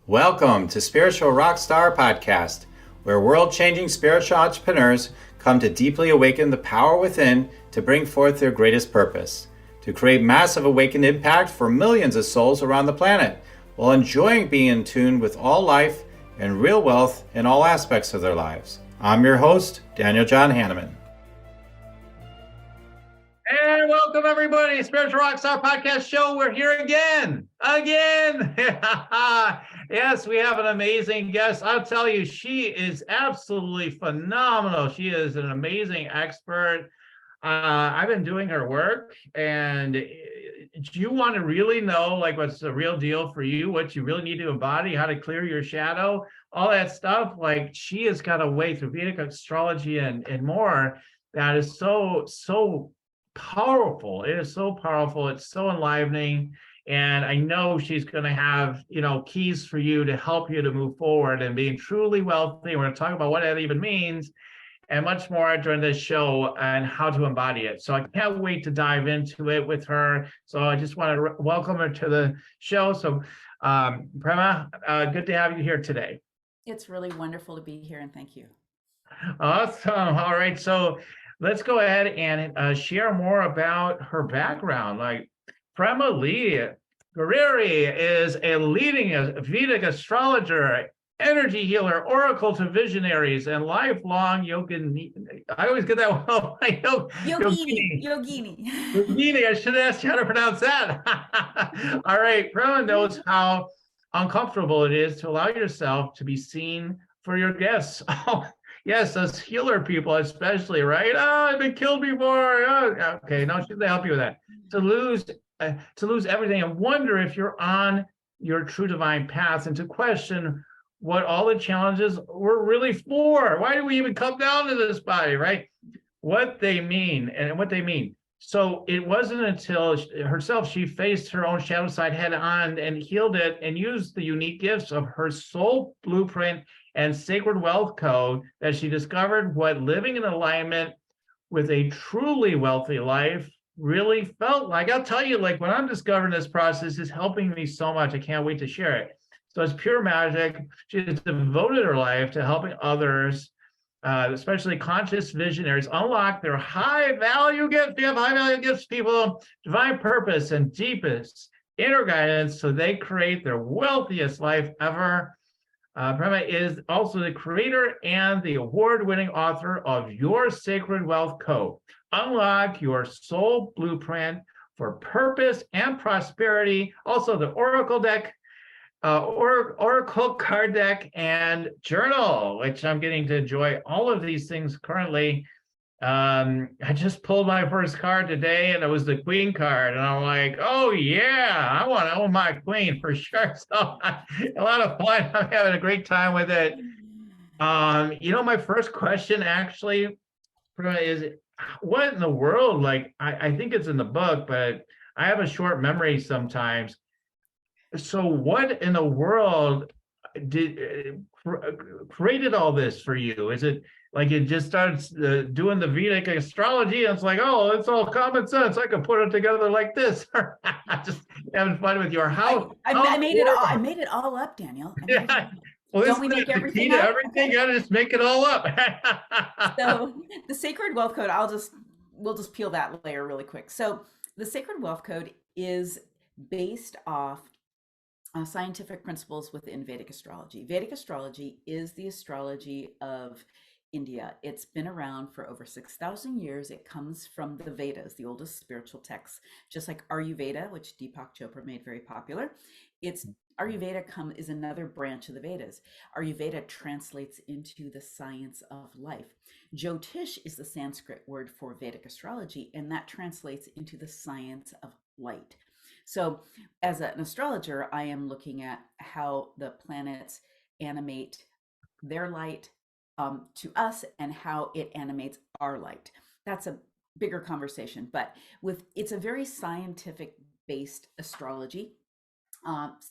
Welcome to Spiritual Rockstar Podcast, where world-changing spiritual entrepreneurs come to deeply awaken the power within to bring forth their greatest purpose, to create massive awakened impact for millions of souls around the planet, while enjoying being in tune with all life and real wealth in all aspects of their lives. I'm your host, Daniel John Hanneman. And welcome everybody, Spiritual Rockstar Podcast Show. We're here again. Yes, we have an amazing guest. I'll tell you, she is absolutely phenomenal. She is an amazing expert. I've been doing her work, and do you want to really know like what's the real deal for you, what you really need to embody, how to clear your shadow, all that stuff? Like, she has got a way through Vedic astrology and more that is so powerful. It is so powerful. It's so enlivening. And I know she's going to have, keys for you to help you to move forward and being truly wealthy. We're going to talk about what that even means and much more during this show and how to embody it. So I can't wait to dive into it with her. So I just want to welcome her to the show. So Prema, good to have you here today. It's really wonderful to be here, and thank you. Awesome. All right. So let's go ahead and share more about her background. Like, Prema Lee Gurreri is a leading Vedic astrologer, energy healer, oracle to visionaries, and lifelong Yogini. I always get that one. Yogini. Yogini. I should have asked you how to pronounce that. All right. Prema knows how uncomfortable it is to allow yourself to be seen for your gifts. Yes, us healer people especially, right? Oh, I've been killed before. Oh, okay, no, she's gonna help you with that. To lose everything and wonder if you're on your true divine path, and to question what all the challenges were really for. Why do we even come down to this body, right? What they mean. So it wasn't until she faced her own shadow side head on and healed it and used the unique gifts of her soul blueprint and sacred wealth code that she discovered what living in alignment with a truly wealthy life really felt like. I'll tell you, like, when I'm discovering this process is helping me so much. I can't wait to share it. So it's pure magic. She has devoted her life to helping others, especially conscious visionaries, unlock their high value gifts. You have high value gifts, people, divine purpose and deepest inner guidance, so they create their wealthiest life ever. Prema is also the creator and the award-winning author of Your Sacred Wealth Code. Unlock your soul blueprint for purpose and prosperity. Also the Oracle deck, Oracle card deck, and journal, which I'm getting to enjoy all of these things currently. I just pulled my first card today, and it was the Queen card, and I'm like, oh yeah, I want to own my Queen for sure. So a lot of fun. I'm having a great time with it. My first question actually is, what in the world? Like, I think it's in the book, but I have a short memory sometimes. So what in the world created all this for you? Is it like it just starts doing the Vedic astrology and it's like, oh, it's all common sense, I can put it together like this? Just having fun with your house. I made it all up, Daniel. Well, don't we make everything up? Everything, you gotta just make it all up. So the Sacred Wealth Code, we'll just peel that layer really quick. So the Sacred Wealth Code is based off scientific principles within Vedic astrology. Vedic astrology is the astrology of India. It's been around for over 6,000 years. It comes from the Vedas, the oldest spiritual texts, just like Ayurveda, which Deepak Chopra made very popular. Ayurveda is another branch of the Vedas. Ayurveda translates into the science of life. Jyotish is the Sanskrit word for Vedic astrology, and that translates into the science of light. So as an astrologer, I am looking at how the planets animate their light to us and how it animates our light. That's a bigger conversation, but it's a very scientific based astrology.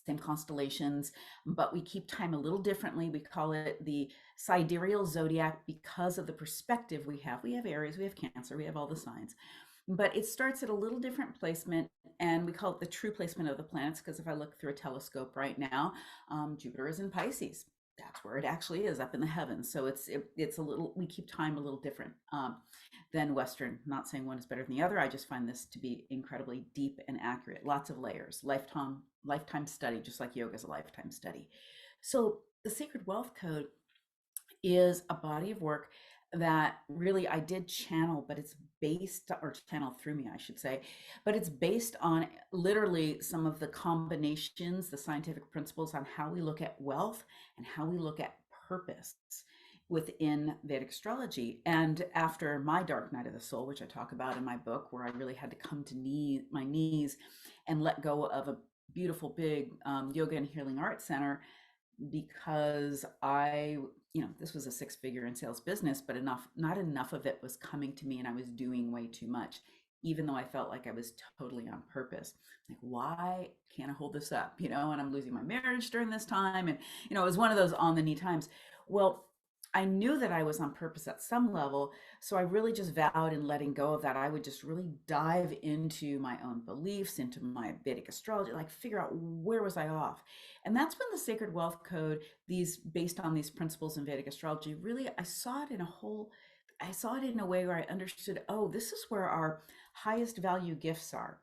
Same constellations, but we keep time a little differently. We call it the sidereal zodiac because of the perspective we have. We have Aries, we have Cancer, we have all the signs. but it starts at a little different placement, and we call it the true placement of the planets, because if I look through a telescope right now, Jupiter is in Pisces. That's where it actually is, up in the heavens. So it's a little, we keep time a little different than Western. Not saying one is better than the other. I just find this to be incredibly deep and accurate. Lots of layers, lifetime study, just like yoga is a lifetime study. So the Sacred Wealth Code is a body of work that really I did channel, but it's based, or channel through me, I should say, but it's based on literally some of the combinations, the scientific principles on how we look at wealth and how we look at purpose within Vedic astrology. And after my dark night of the soul, which I talk about in my book, where I really had to come to my knees and let go of a beautiful big yoga and healing art center, because this was a 6-figure in sales business, but not enough of it was coming to me, and I was doing way too much, even though I felt like I was totally on purpose. Like, why can't I hold this up? And I'm losing my marriage during this time. And, it was one of those on the knee times. Well, I knew that I was on purpose at some level. So I really just vowed in letting go of that, I would just really dive into my own beliefs, into my Vedic astrology, like figure out where was I off. And that's when the Sacred Wealth Code, based on these principles in Vedic astrology, really, I saw it in a way where I understood, oh, this is where our highest value gifts are.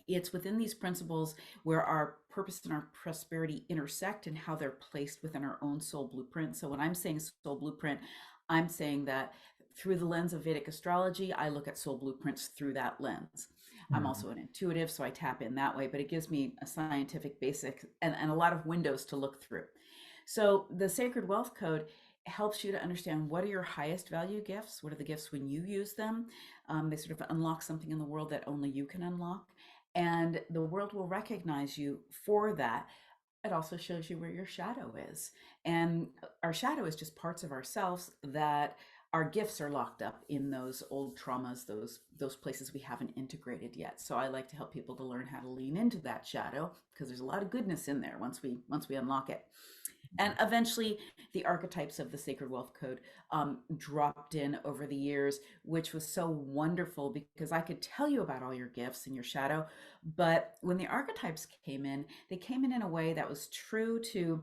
It's within these principles where our purpose and our prosperity intersect, and how they're placed within our own soul blueprint. So when I'm saying soul blueprint, I'm saying that through the lens of Vedic astrology, I look at soul blueprints through that lens. I'm also an intuitive, so I tap in that way, but it gives me a scientific basic and a lot of windows to look through. So the Sacred Wealth Code helps you to understand what are your highest value gifts, what are the gifts when you use them. They sort of unlock something in the world that only you can unlock, and the world will recognize you for that. It also shows you where your shadow is, and our shadow is just parts of ourselves that our gifts are locked up in those old traumas, those places we haven't integrated yet. So I like to help people to learn how to lean into that shadow, because there's a lot of goodness in there once we unlock it. And eventually the archetypes of the Sacred Wealth Code dropped in over the years, which was so wonderful, because I could tell you about all your gifts and your shadow. But when the archetypes came in, they came in a way that was true to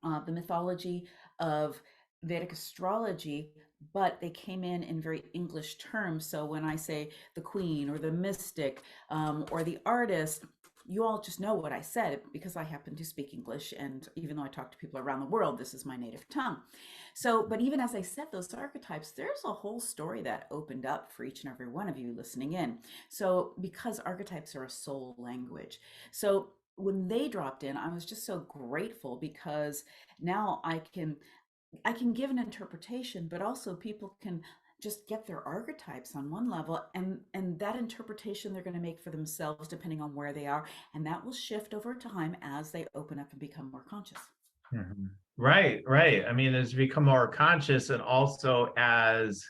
the mythology of Vedic astrology, but they came in very English terms. So when I say the queen or the mystic or the artist, you all just know what I said, because I happen to speak English. And even though I talk to people around the world, this is my native tongue. So, but even as I said those archetypes, there's a whole story that opened up for each and every one of you listening in. So because archetypes are a soul language. So when they dropped in, I was just so grateful, because now I can give an interpretation, but also people can just get their archetypes on one level, and that interpretation they're going to make for themselves depending on where they are, and that will shift over time as they open up and become more conscious. Right. I mean, as you become more conscious, and also as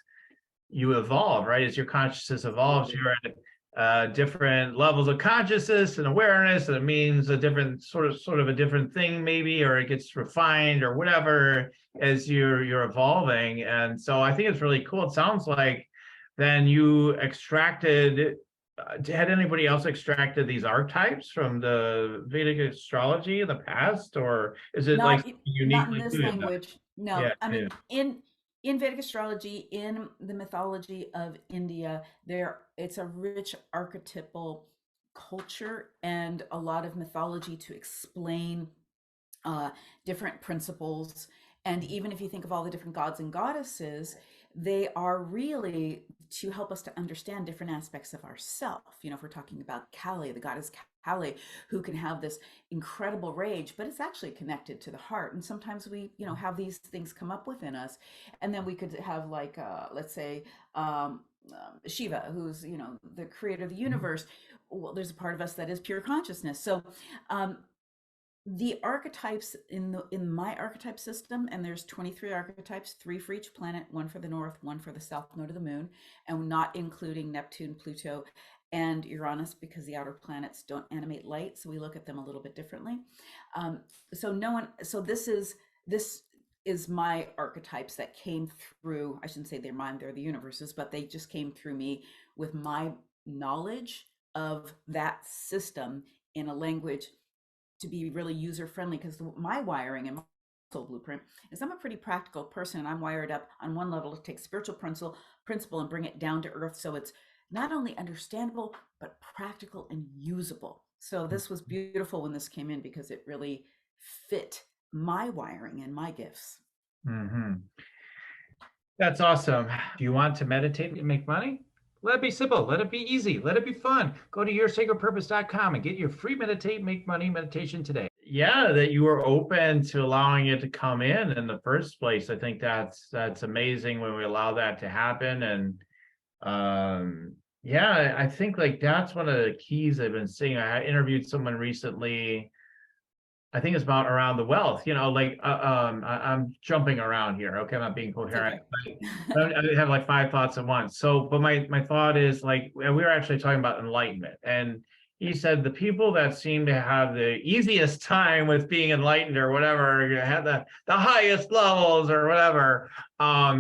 you evolve, right? As your consciousness evolves, you're at different levels of consciousness and awareness, and it means a different sort of a different thing, maybe, or it gets refined or whatever as you're evolving. And so I think it's really cool. It sounds like then you extracted. Had anybody else extracted these archetypes from the Vedic astrology in the past, or is it Not like not in uniquely this to them? language. No, Yeah, I mean in Vedic astrology, in the mythology of India, it's a rich archetypal culture and a lot of mythology to explain different principles. And even if you think of all the different gods and goddesses, they are really to help us to understand different aspects of ourself. If we're talking about Kali, the goddess Kali, who can have this incredible rage, but it's actually connected to the heart. And sometimes we, have these things come up within us. And then we could have, like, let's say, Shiva, who's, the creator of the universe. Well, there's a part of us that is pure consciousness. So the archetypes in my archetype system, and there's 23 archetypes, 3 for each planet, 1 for the north, 1 for the south node of the moon, and not including Neptune, Pluto, and Uranus, because the outer planets don't animate light, so we look at them a little bit differently. So this is is my archetypes that came through. I shouldn't say they're mine, they're the universe's, but they just came through me with my knowledge of that system in a language to be really user friendly. Because my wiring and my soul blueprint is I'm a pretty practical person, and I'm wired up on one level to take spiritual principle and bring it down to earth, so it's not only understandable but practical and usable. So this was beautiful when this came in, because it really fit my wiring and my gifts. Mm-hmm. That's awesome. Do you want to meditate and make money? Let it be simple. Let it be easy. Let it be fun. Go to yoursacredpurpose.com and get your free meditate, make money meditation today. Yeah, that you were open to allowing it to come in the first place. I think that's amazing when we allow that to happen. And yeah, I think like that's one of the keys I've been seeing. I interviewed someone recently. I think it's about around the wealth, like I'm jumping around here. Okay, I'm not being coherent. Okay. I have like five thoughts at once. So, but my thought is like we were actually talking about enlightenment, and he said the people that seem to have the easiest time with being enlightened or whatever, had the highest levels or whatever.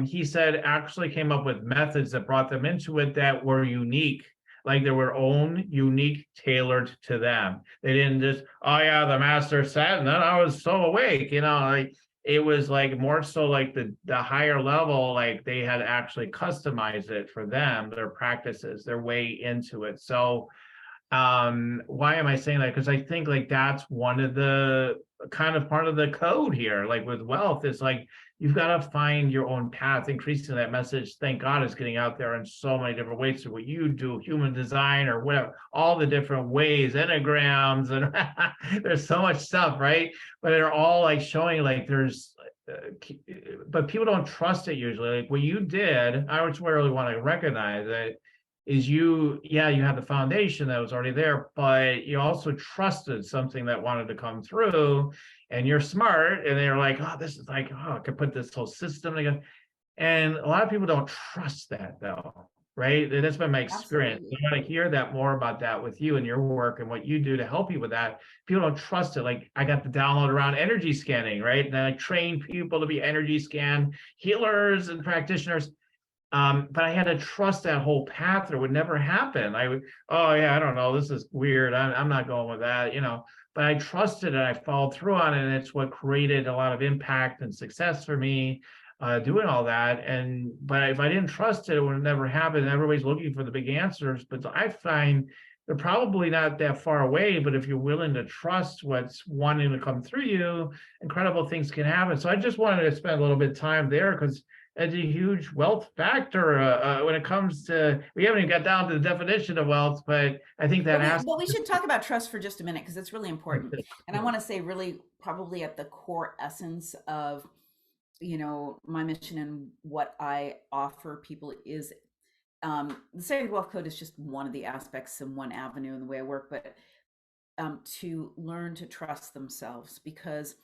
He said actually came up with methods that brought them into it that were unique, like they were own, unique, tailored to them. They didn't just, oh yeah, the master said, and then I was so awake, like it was like more so like the higher level, like they had actually customized it for them, their practices, their way into it. So why am I saying that? Because I think like that's one of the kind of part of the code here, like with wealth, is like you've got to find your own path. Increasing that message, thank God, is getting out there in so many different ways. So what you do, human design or whatever, all the different ways, enneagrams, and there's so much stuff, right? But they're all like showing like there's but people don't trust it usually. Like what you did, I just really want to recognize it, is you have the foundation that was already there, but you also trusted something that wanted to come through, and you're smart, and they're like, oh, this is like, oh, I could put this whole system together. And a lot of people don't trust that though, right? And that's been my experience. Absolutely. I want to hear that more about that with you and your work and what you do to help you with that. People don't trust it. Like I got the download around energy scanning, right? And then I train people to be energy scan healers and practitioners. But I had to trust that whole path, or it would never happen. I would, oh yeah, I don't know, this is weird. I'm not going with that. But I trusted it, I followed through on it, and it's what created a lot of impact and success for me, doing all that. But if I didn't trust it, it would have never happened. Everybody's looking for the big answers, but I find they're probably not that far away. But if you're willing to trust what's wanting to come through you, incredible things can happen. So I just wanted to spend a little bit of time there, because it's a huge wealth factor when it comes to, we haven't even got down to the definition of wealth, but I think that But we should talk about trust for just a minute, because it's really important. And I want to say really probably at the core essence of, my mission and what I offer people is the Sacred Wealth Code is just one of the aspects and one avenue in the way I work, but to learn to trust themselves. Because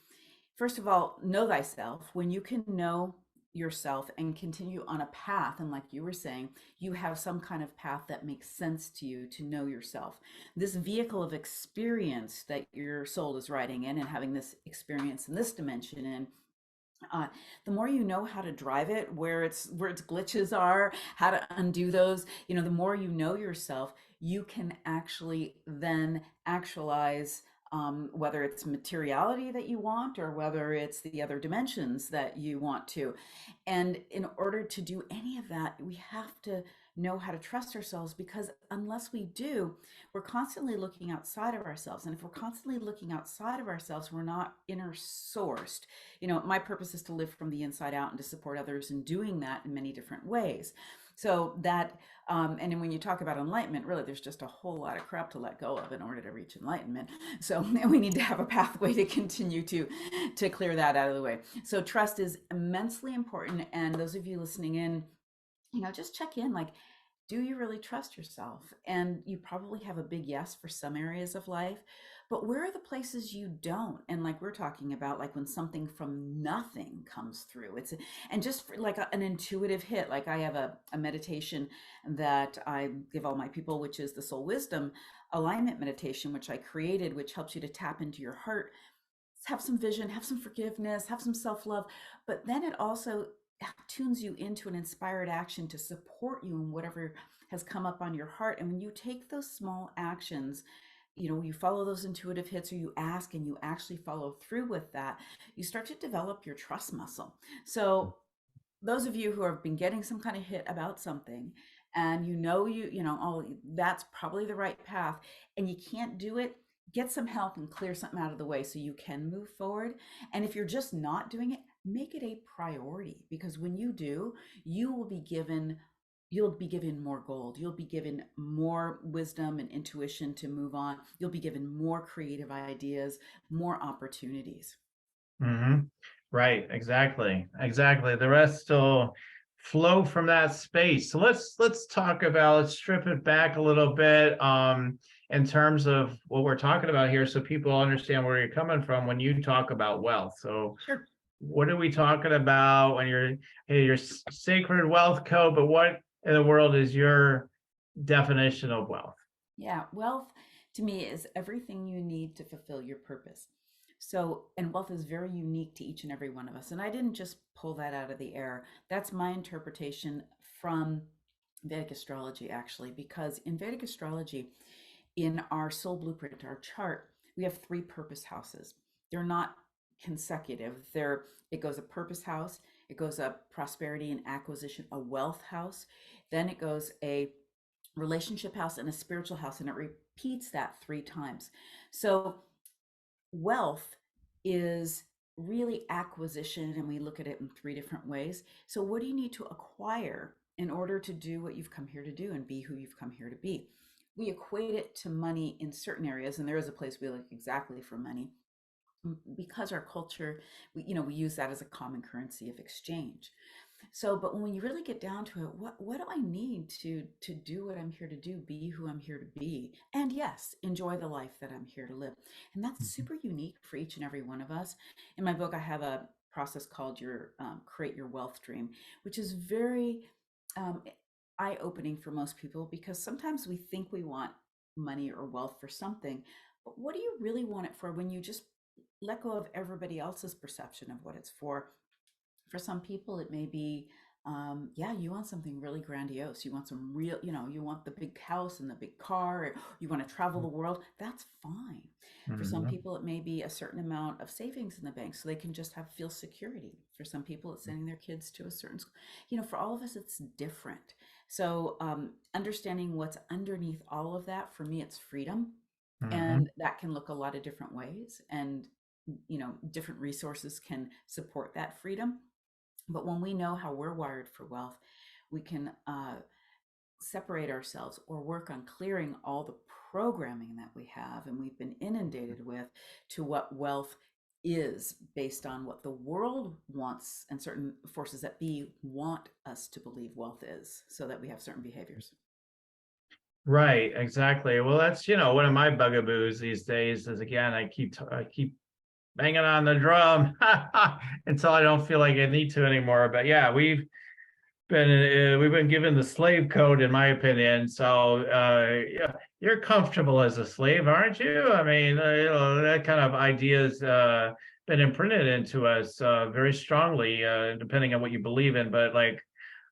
first of all, know thyself. When you can know yourself and continue on a path, and like you were saying, you have some kind of path that makes sense to you to know yourself, this vehicle of experience that your soul is riding in and having this experience in this dimension in, the more you know how to drive it, where its glitches are, how to undo those, the more you know yourself, you can actually then actualize, whether it's materiality that you want or whether it's the other dimensions that you want to. And in order to do any of that, we have to know how to trust ourselves, because unless we do, we're constantly looking outside of ourselves. And if we're constantly looking outside of ourselves, we're not inner sourced. My purpose is to live from the inside out and to support others in doing that in many different ways. So that, and then when you talk about enlightenment, really, there's just a whole lot of crap to let go of in order to reach enlightenment. So we need to have a pathway to continue to clear that out of the way. So trust is immensely important. And those of you listening in, just check in, like, do you really trust yourself? And you probably have a big yes for some areas of life, but where are the places you don't? And like we're talking about, like when something from nothing comes through, and just like an intuitive hit. Like I have a meditation that I give all my people, which is the soul wisdom alignment meditation, which I created, which helps you to tap into your heart have some vision, have some forgiveness, have some self-love, but then it also tunes you into an inspired action to support you in whatever has come up on your heart. And when you take those small actions, you follow those intuitive hits, or you ask and you actually follow through with that, you start to develop your trust muscle. So those of you who have been getting some kind of hit about something, and oh, that's probably the right path, and you can't do it, get some help and clear something out of the way so you can move forward. And if you're just not doing it, make it a priority, because when you do, you'll be given more gold. You'll be given more wisdom and intuition to move on. You'll be given more creative ideas, more opportunities. Hmm. Right, exactly. The rest will flow from that space. So let's talk about, let's strip it back a little bit in terms of what we're talking about here, so people understand where you're coming from when you talk about wealth. So Sure. what are we talking about when you're your sacred wealth code, but what in the world is your definition of wealth? Yeah, wealth to me is everything you need to fulfill your purpose. So, and wealth is very unique to each and every one of us. And I didn't just pull that out of the air. That's my interpretation from Vedic astrology, actually, because in Vedic astrology, in our soul blueprint, our chart, we have three purpose houses. They're not consecutive. It goes a purpose house, it goes a prosperity and acquisition, a wealth house, then it goes a relationship house and a spiritual house, and it repeats that 3 times. So wealth is really acquisition, and we look at it in 3 different ways. So what do you need to acquire in order to do what you've come here to do and be who you've come here to be? We equate it to money in certain areas, and there is a place we look exactly for money, because our culture, we use that as a common currency of exchange. So, but when you really get down to it, what do I need to do what I'm here to do, be who I'm here to be, and yes, enjoy the life that I'm here to live? And that's super unique for each and every one of us. In my book, I have a process called your Create Your Wealth Dream, which is very eye-opening for most people, because sometimes we think we want money or wealth for something, but what do you really want it for when you just let go of everybody else's perception of what it's for? For some people, it may be, yeah, you want something really grandiose. You want some real, you want the big house and the big car, or you want to travel the world. That's fine. For some Mhm. people, it may be a certain amount of savings in the bank so they can just feel security. For some people, it's sending their kids to a certain school. For all of us, it's different. So, understanding what's underneath all of that, for me, it's freedom. Mhm. And that can look a lot of different ways. And, different resources can support that freedom. But when we know how we're wired for wealth, we can separate ourselves or work on clearing all the programming that we have and we've been inundated with, to what wealth is based on what the world wants, and certain forces that be want us to believe wealth is, so that we have certain behaviors. Right, exactly. Well, that's, one of my bugaboos these days is, again, I keep banging on the drum until I don't feel like I need to anymore. But yeah, we've been given the slave code, in my opinion. So yeah, you're comfortable as a slave, aren't you? I mean, that kind of idea's been imprinted into us very strongly, depending on what you believe in. But like,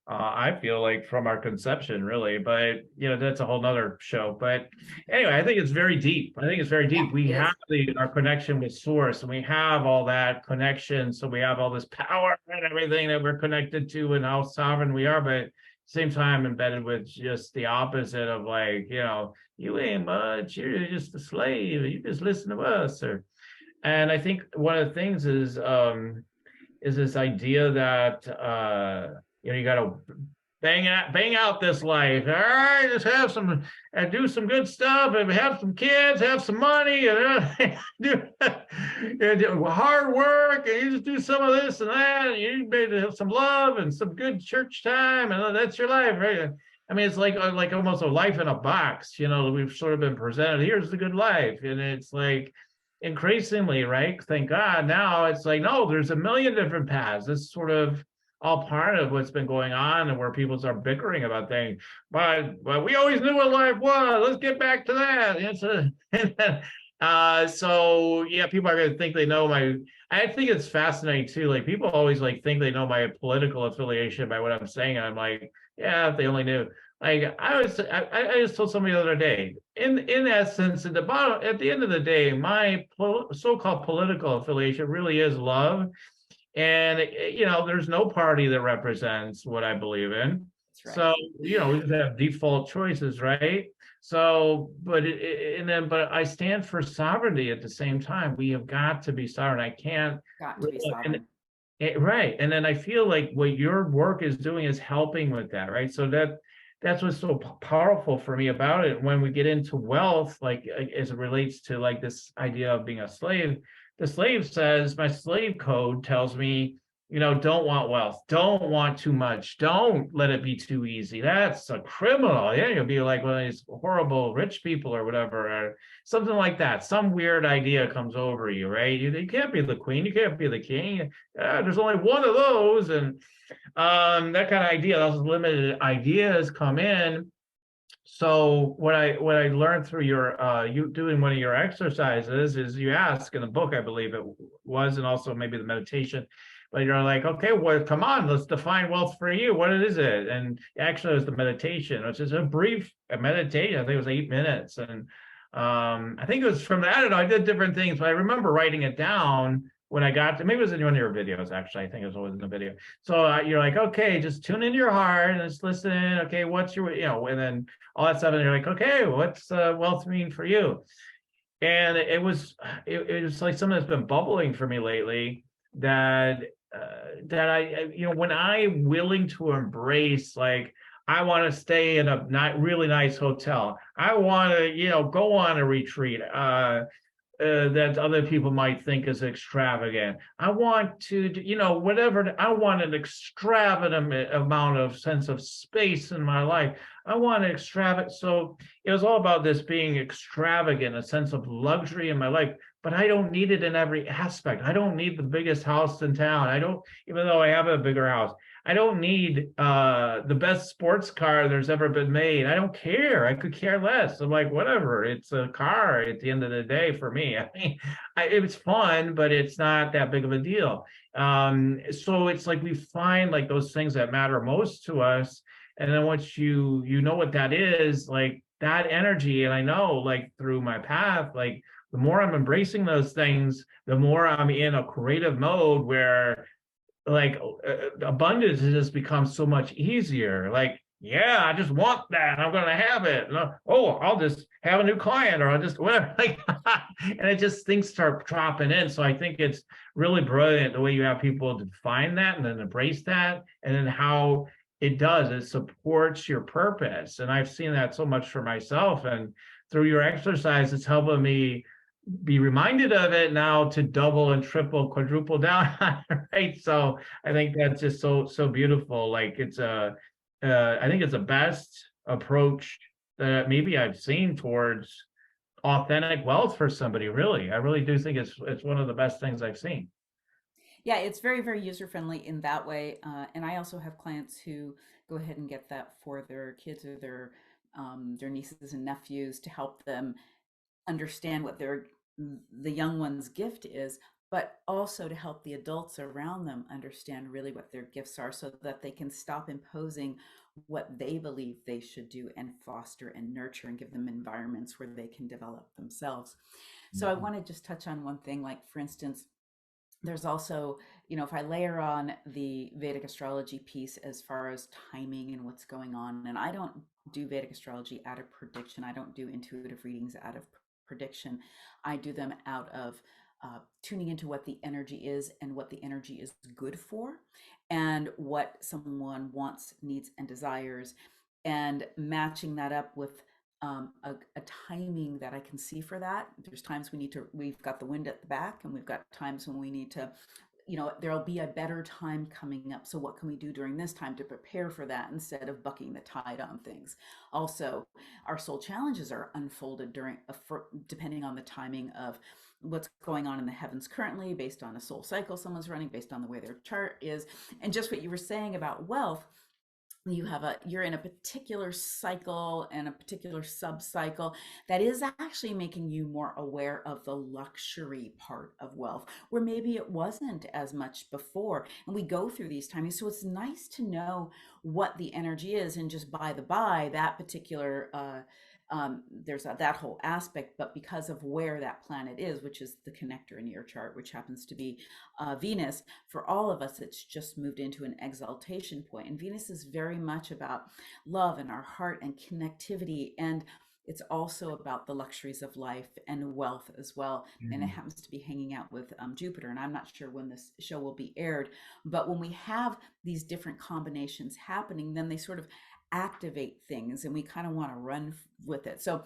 I feel like from our conception, really, but that's a whole nother show. But anyway, I think it's very deep. I think it's very Yeah, deep. We it have is. our connection with source, and we have all that connection. So we have all this power and everything that we're connected to, and how sovereign we are. But at the same time, embedded with just the opposite of, like, you ain't much. You're just a slave. You just listen to us. And I think one of the things is this idea that you got to bang out this life. All right, just have some and do some good stuff, and have some kids, have some money, and do hard work, and you just do some of this and that, and you maybe have some love and some good church time, and that's your life, right? I mean, it's like almost a life in a box. We've sort of been presented, here's the good life, and it's like, increasingly, right? Thank God, now it's like, no, there's a million different paths. This is sort of all part of what's been going on, and where people start bickering about things. But we always knew what life was. Let's get back to that. So yeah, people are gonna think they know my. I think it's fascinating too. Like people always like think they know my political affiliation by what I'm saying. I'm like, yeah, if they only knew. Like I just told somebody the other day. In essence, at the bottom, at the end of the day, my so-called political affiliation really is love. And there's no party that represents what I believe in. That's right. So we just have default choices, right? So, but I stand for sovereignty at the same time. We have got to be sovereign. I can't, Got to be and sovereign. right. And then I feel like what your work is doing is helping with that, right? So that's what's so powerful for me about it. When we get into wealth, like as it relates to like this idea of being a slave, the slave says, my slave code tells me, don't want wealth, don't want too much, don't let it be too easy. That's a criminal. Yeah, you'll be like one of these horrible rich people or whatever, or something like that. Some weird idea comes over you, right? You can't be the queen, you can't be the king. There's only one of those, and that kind of idea, those limited ideas come in. So what I learned through your you doing one of your exercises is you ask in the book, I believe it was, and also maybe the meditation, but you're like, okay, well, come on, let's define wealth for you. What is it? And actually it was the meditation, which is a brief meditation. I think it was 8 minutes. And I think it was from that, I don't know, I did different things, but I remember writing it down when I got to, maybe it was in one of your videos, actually. I think it was always in the video. So you're like, okay, just tune into your heart and just listen. Okay, what's your, and then all that stuff. And you're like, okay, what's wealth mean for you? And it was like something that's been bubbling for me lately that that when I'm willing to embrace, like, I want to stay in a not really nice hotel. I want to, go on a retreat. That other people might think is extravagant. I want to, whatever. I want an extravagant amount of sense of space in my life. I want an extravagant. So it was all about this being extravagant, a sense of luxury in my life. But I don't need it in every aspect. I don't need the biggest house in town. I don't, even though I have a bigger house. I don't need the best sports car there's ever been made. I don't care. I could care less. I'm like, whatever. It's a car at the end of the day for me. I mean, it's fun, but it's not that big of a deal. So it's like we find like those things that matter most to us. And then once you know what that is, like that energy, and I know like through my path, like the more I'm embracing those things, the more I'm in a creative mode where like abundance has just become so much easier. Like, yeah, I just want that. I'm going to have it. Oh, I'll just have a new client, or I'll just whatever. Like, and it just things start dropping in. So I think it's really brilliant the way you have people define that and then embrace that, and then how it supports your purpose. And I've seen that so much for myself. And through your exercise, it's helping me be reminded of it now to double and triple, quadruple down on it, right? So I think that's just so beautiful. Like I think it's the best approach that maybe I've seen towards authentic wealth for somebody. Really, I really do think it's one of the best things I've seen. Yeah, it's very, very user friendly in that way. And I also have clients who go ahead and get that for their kids or their nieces and nephews to help them understand what the young one's gift is, but also to help the adults around them understand really what their gifts are so that they can stop imposing what they believe they should do and foster and nurture and give them environments where they can develop themselves. So I Mhm. want to just touch on one thing, like for instance, there's also, if I layer on the Vedic astrology piece as far as timing and what's going on, and I don't do Vedic astrology out of prediction, I don't do intuitive readings out of prediction. I do them out of tuning into what the energy is and what the energy is good for, and what someone wants, needs, and desires, and matching that up with a timing that I can see for that. There's times we've got the wind at the back, and we've got times when we need to, there'll be a better time coming up. So what can we do during this time to prepare for that instead of bucking the tide on things? Also, our soul challenges are unfolded depending on the timing of what's going on in the heavens currently, based on a soul cycle someone's running, based on the way their chart is. And just what you were saying about wealth, you're in a particular cycle and a particular sub cycle that is actually making you more aware of the luxury part of wealth, where maybe it wasn't as much before. And we go through these timings, so it's nice to know what the energy is. And just by the by, that particular there's that whole aspect, but because of where that planet is, which is the connector in your chart, which happens to be Venus, for all of us, it's just moved into an exaltation point. And Venus is very much about love and our heart and connectivity. And it's also about the luxuries of life and wealth as well. And it happens to be hanging out with Jupiter. And I'm not sure when this show will be aired, but when we have these different combinations happening, then they sort of activate things and we kind of want to run with it. So,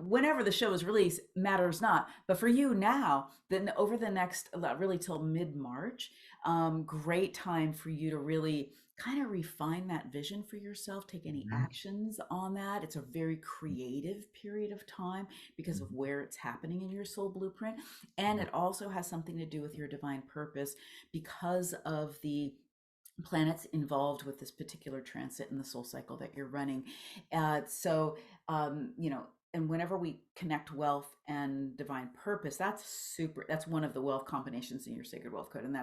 whenever the show is released matters not. But for you now, then over the next, really till mid-March, great time for you to really kind of refine that vision for yourself, take any actions on that. It's a very creative period of time because of where it's happening in your soul blueprint. And it also has something to do with your divine purpose because of the planets involved with this particular transit in the soul cycle that you're running. And whenever we connect wealth and divine purpose, that's one of the wealth combinations in your sacred wealth code. And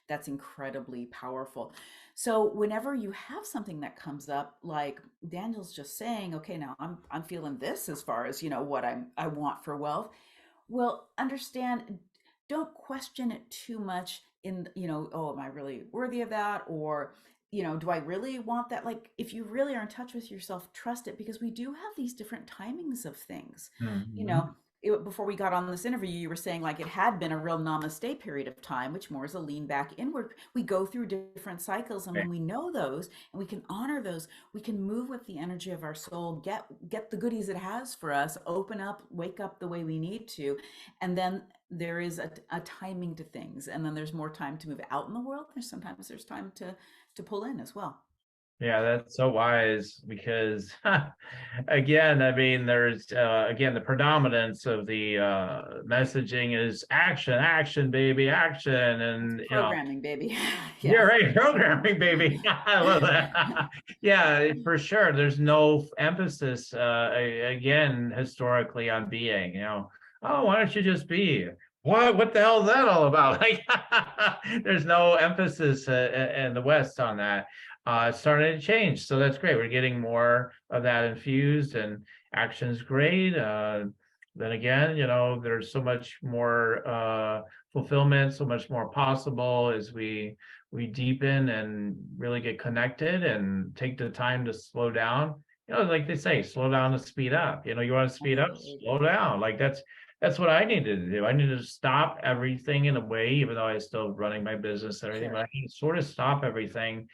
that's incredibly powerful. So whenever you have something that comes up, like Daniel's just saying, okay, now I'm feeling this as far as, what I want for wealth. Well, understand, don't question it too much in, oh, am I really worthy of that? Or, do I really want that? Like, if you really are in touch with yourself, trust it, because we do have these different timings of things. Before we got on this interview, you were saying like it had been a real namaste period of time, which more is a lean back inward. We go through different cycles, and when we know those and we can honor those, we can move with the energy of our soul, get the goodies it has for us, open up, wake up the way we need to. And then there is a timing to things, and then there's more time to move out in the world. Sometimes there's time to pull in as well. Yeah, that's so wise because, again, I mean, there's again the predominance of the messaging is action, action, baby, action, and Programming, baby. yeah, right, programming, baby. I love that. Yeah, for sure. There's no emphasis, again, historically on being. Oh, why don't you just be? What the hell is that all about? Like, there's no emphasis in the West on that. It's starting to change, so that's great. We're getting more of that infused, and action's great. Then again, there's so much more fulfillment, so much more possible as we deepen and really get connected and take the time to slow down. Like they say, slow down to speed up. You want to speed up, slow down. Like that's what I needed to do. I needed to stop everything in a way, even though I was still running my business and everything, but I need to sort of stop everything.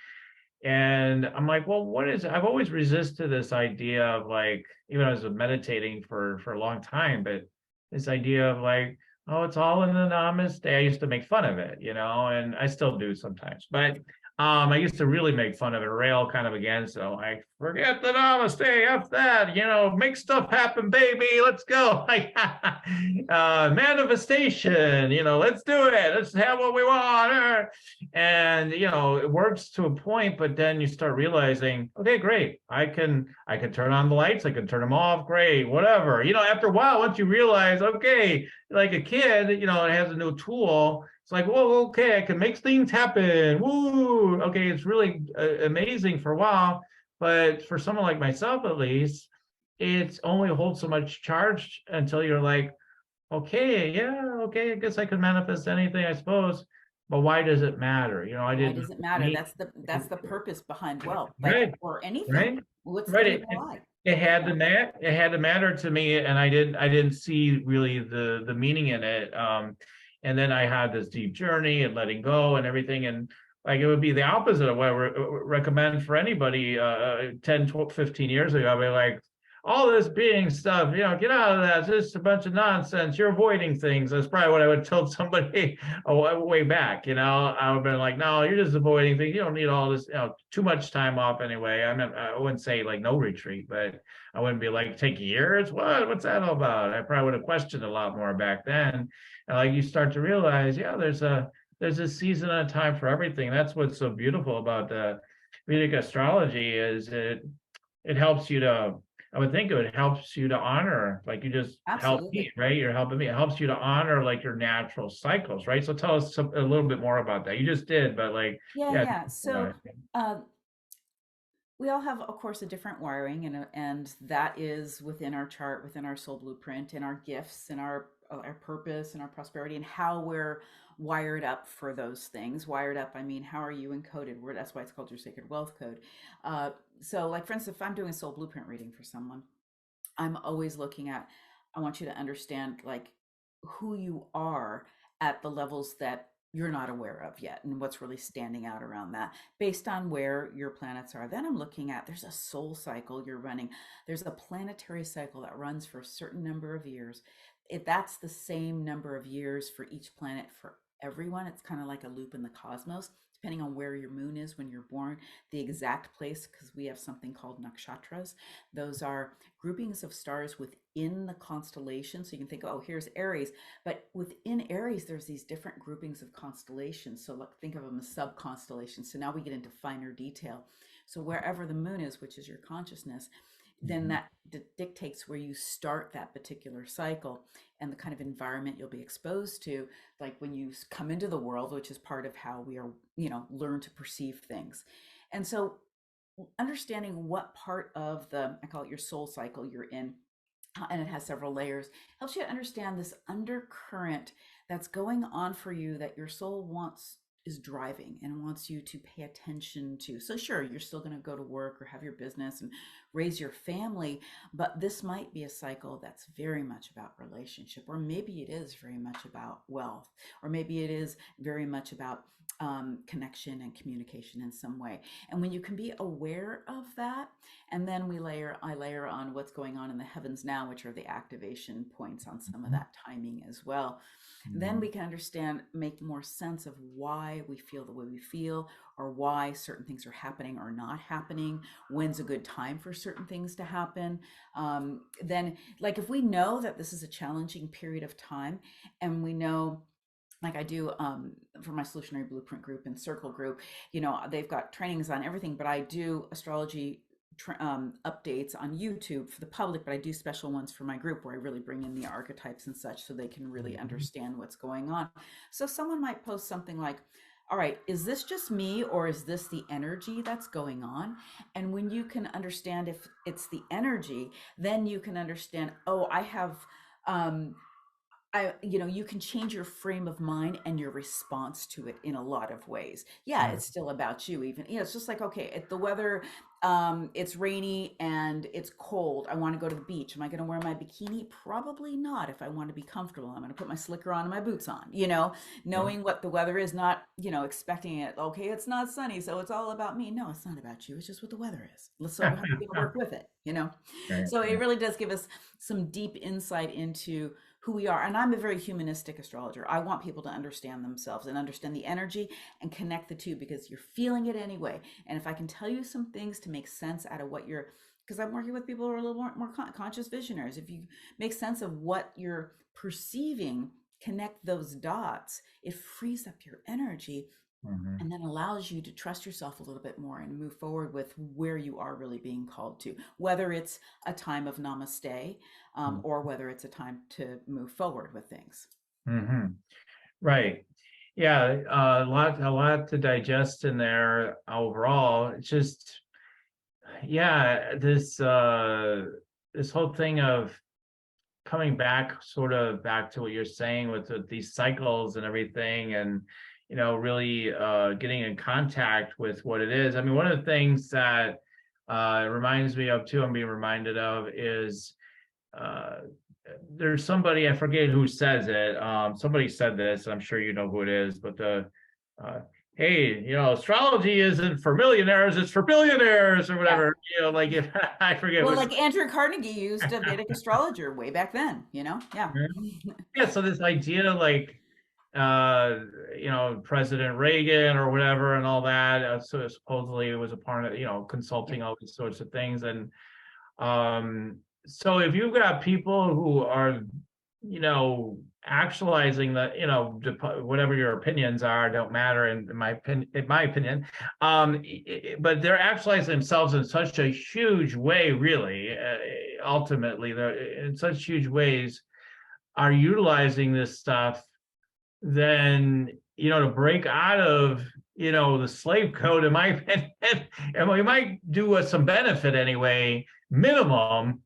And I'm like, well, what is it? I've always resisted this idea of like, even I was meditating for a long time, but this idea of like, oh, it's all in the namaste. I used to make fun of it, and I still do sometimes. But I used to really make fun of it, rail kind of against it. Like, forget the namaste, F that, make stuff happen, baby. Let's go. Like manifestation, let's do it. Let's have what we want. And it works to a point, but then you start realizing, okay, great. I can turn on the lights, I can turn them off, great, whatever. After a while, once you realize, okay, like a kid, it has a new tool. It's like, whoa, okay, I can make things happen. Woo, okay, it's really amazing for a while, but for someone like myself, at least, it only holds so much charge until you're like, okay, yeah, okay, I guess I could manifest anything, I suppose. But why does it matter? I Why didn't does it matter? need That's the purpose behind wealth, right, or anything. right, What's the right. reason why? It had to matter. It had to matter to me, and I didn't see really the meaning in it. And then I had this deep journey and letting go and everything, and like it would be the opposite of what I recommend for anybody 10, 12, 15 years ago. I'd be like, all this being stuff, get out of that. It's just a bunch of nonsense. You're avoiding things. That's probably what I would tell somebody way back. I would have been like, no, you're just avoiding things. You don't need all this, too much time off anyway. I wouldn't say like no retreat, but I wouldn't be like, take years. What's that all about? I probably would have questioned a lot more back then. And like you start to realize, yeah, there's a season and a time for everything. That's what's so beautiful about Vedic astrology is it helps you to, I would think it helps you to honor, like you just help me, Absolutely. right? You're helping me. It helps you to honor like your natural cycles, right? So tell us a little bit more about that. You just did, but like, Yeah, yeah. yeah. So uh, we all have, of course, a different wiring, and that is within our chart, within our soul blueprint, and our gifts, and our purpose, and our prosperity, and how we're wired up for those things. Wired up, I mean, how are you encoded? That's why it's called your sacred wealth code. Uh, so, like for instance, if I'm doing a soul blueprint reading for someone, I'm always looking at, I want you to understand like who you are at the levels that you're not aware of yet and what's really standing out around that based on where your planets are. Then I'm looking at, there's a soul cycle you're running. There's a planetary cycle that runs for a certain number of years. If that's the same number of years for each planet for everyone, it's kind of like a loop in the cosmos, depending on where your moon is when you're born, the exact place, because we have something called nakshatras. Those are groupings of stars within the constellation. So you can think, oh, here's Aries, but within Aries, there's these different groupings of constellations. So look, think of them as sub constellations. So now we get into finer detail. So wherever the moon is, which is your consciousness, then Mhm. that dictates where you start that particular cycle and the kind of environment you'll be exposed to, like when you come into the world, which is part of how we are, learn to perceive things. And so understanding what part of the, I call it your soul cycle you're in, and it has several layers, helps you to understand this undercurrent that's going on for you that your soul wants, is driving and wants you to pay attention to. So sure, you're still going to go to work or have your business and raise your family, but this might be a cycle that's very much about relationship, or maybe it is very much about wealth, or maybe it is very much about connection and communication in some way. And when you can be aware of that, and then I layer on what's going on in the heavens now, which are the activation points on some of that timing as well. Then we Mhm. can understand, make more sense of why we feel the way we feel, or why certain things are happening or not happening, when's a good time for certain things to happen. Then, like, if we know that this is a challenging period of time, and we know, like I do for my solutionary blueprint group and circle group, they've got trainings on everything, but I do astrology updates on YouTube for the public, but I do special ones for my group where I really bring in the archetypes and such so they can really Mhm. understand what's going on. So someone might post something like, all right, is this just me or is this the energy that's going on? And when you can understand if it's the energy, then you can understand, oh, I have you can change your frame of mind and your response to it in a lot of ways. Yeah, Mhm. it's still about you. Even, it's just like, okay, the weather, it's rainy and it's cold. I want to go to the beach. Am I going to wear my bikini? Probably not. If I want to be comfortable, I'm going to put my slicker on and my boots on. Yeah. Knowing what the weather is, not expecting it. Okay, it's not sunny, so it's all about me. No, it's not about you. It's just what the weather is. So how are we going to work with it? Right, So it right. really does give us some deep insight into who we are. And I'm a very humanistic astrologer. I want people to understand themselves and understand the energy and connect the two, because you're feeling it anyway. And if I can tell you some things to make sense out of what you're, because I'm working with people who are a little more conscious visionaries. If you make sense of what you're perceiving, connect those dots, it frees up your energy Mhm. and then allows you to trust yourself a little bit more and move forward with where you are really being called to, whether it's a time of namaste, or whether it's a time to move forward with things. Mhm. Right. Yeah, a lot to digest in there overall. It's just, yeah, this whole thing of coming back, sort of back to what you're saying with these cycles and everything, and really getting in contact with what it is. I mean, one of the things that it reminds me of too, I'm being reminded of, is uh, there's somebody, I forget who says it. Somebody said this. I'm sure you know who it is, but uh, hey, astrology isn't for millionaires; it's for billionaires, or Yeah. whatever. Like if I forget Well, what. like Andrew Carnegie used a Vedic astrologer way back then, Yeah. Yeah, so this idea, like, uh, President Reagan or whatever, and all that. So supposedly it was a part of, Yeah. consulting all these sorts of things, and so if you've got people who are actualizing the, whatever your opinions are don't matter in my opinion. But they're actualizing themselves in such a huge way, really. Ultimately, they're in such huge ways are utilizing this stuff, then to break out of the slave code, in my opinion, and we might do us some benefit anyway, minimum,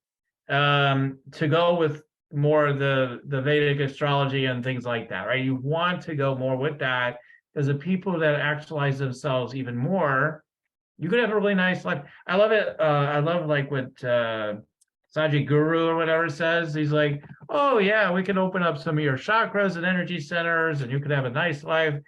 to go with more of the Vedic astrology and things like that, right? You want to go more with that, because the people that actualize themselves even more, you could have a really nice life. I love it. I love like what Saji Guru or whatever says. He's like, oh yeah, we can open up some of your chakras and energy centers, and you could have a nice life.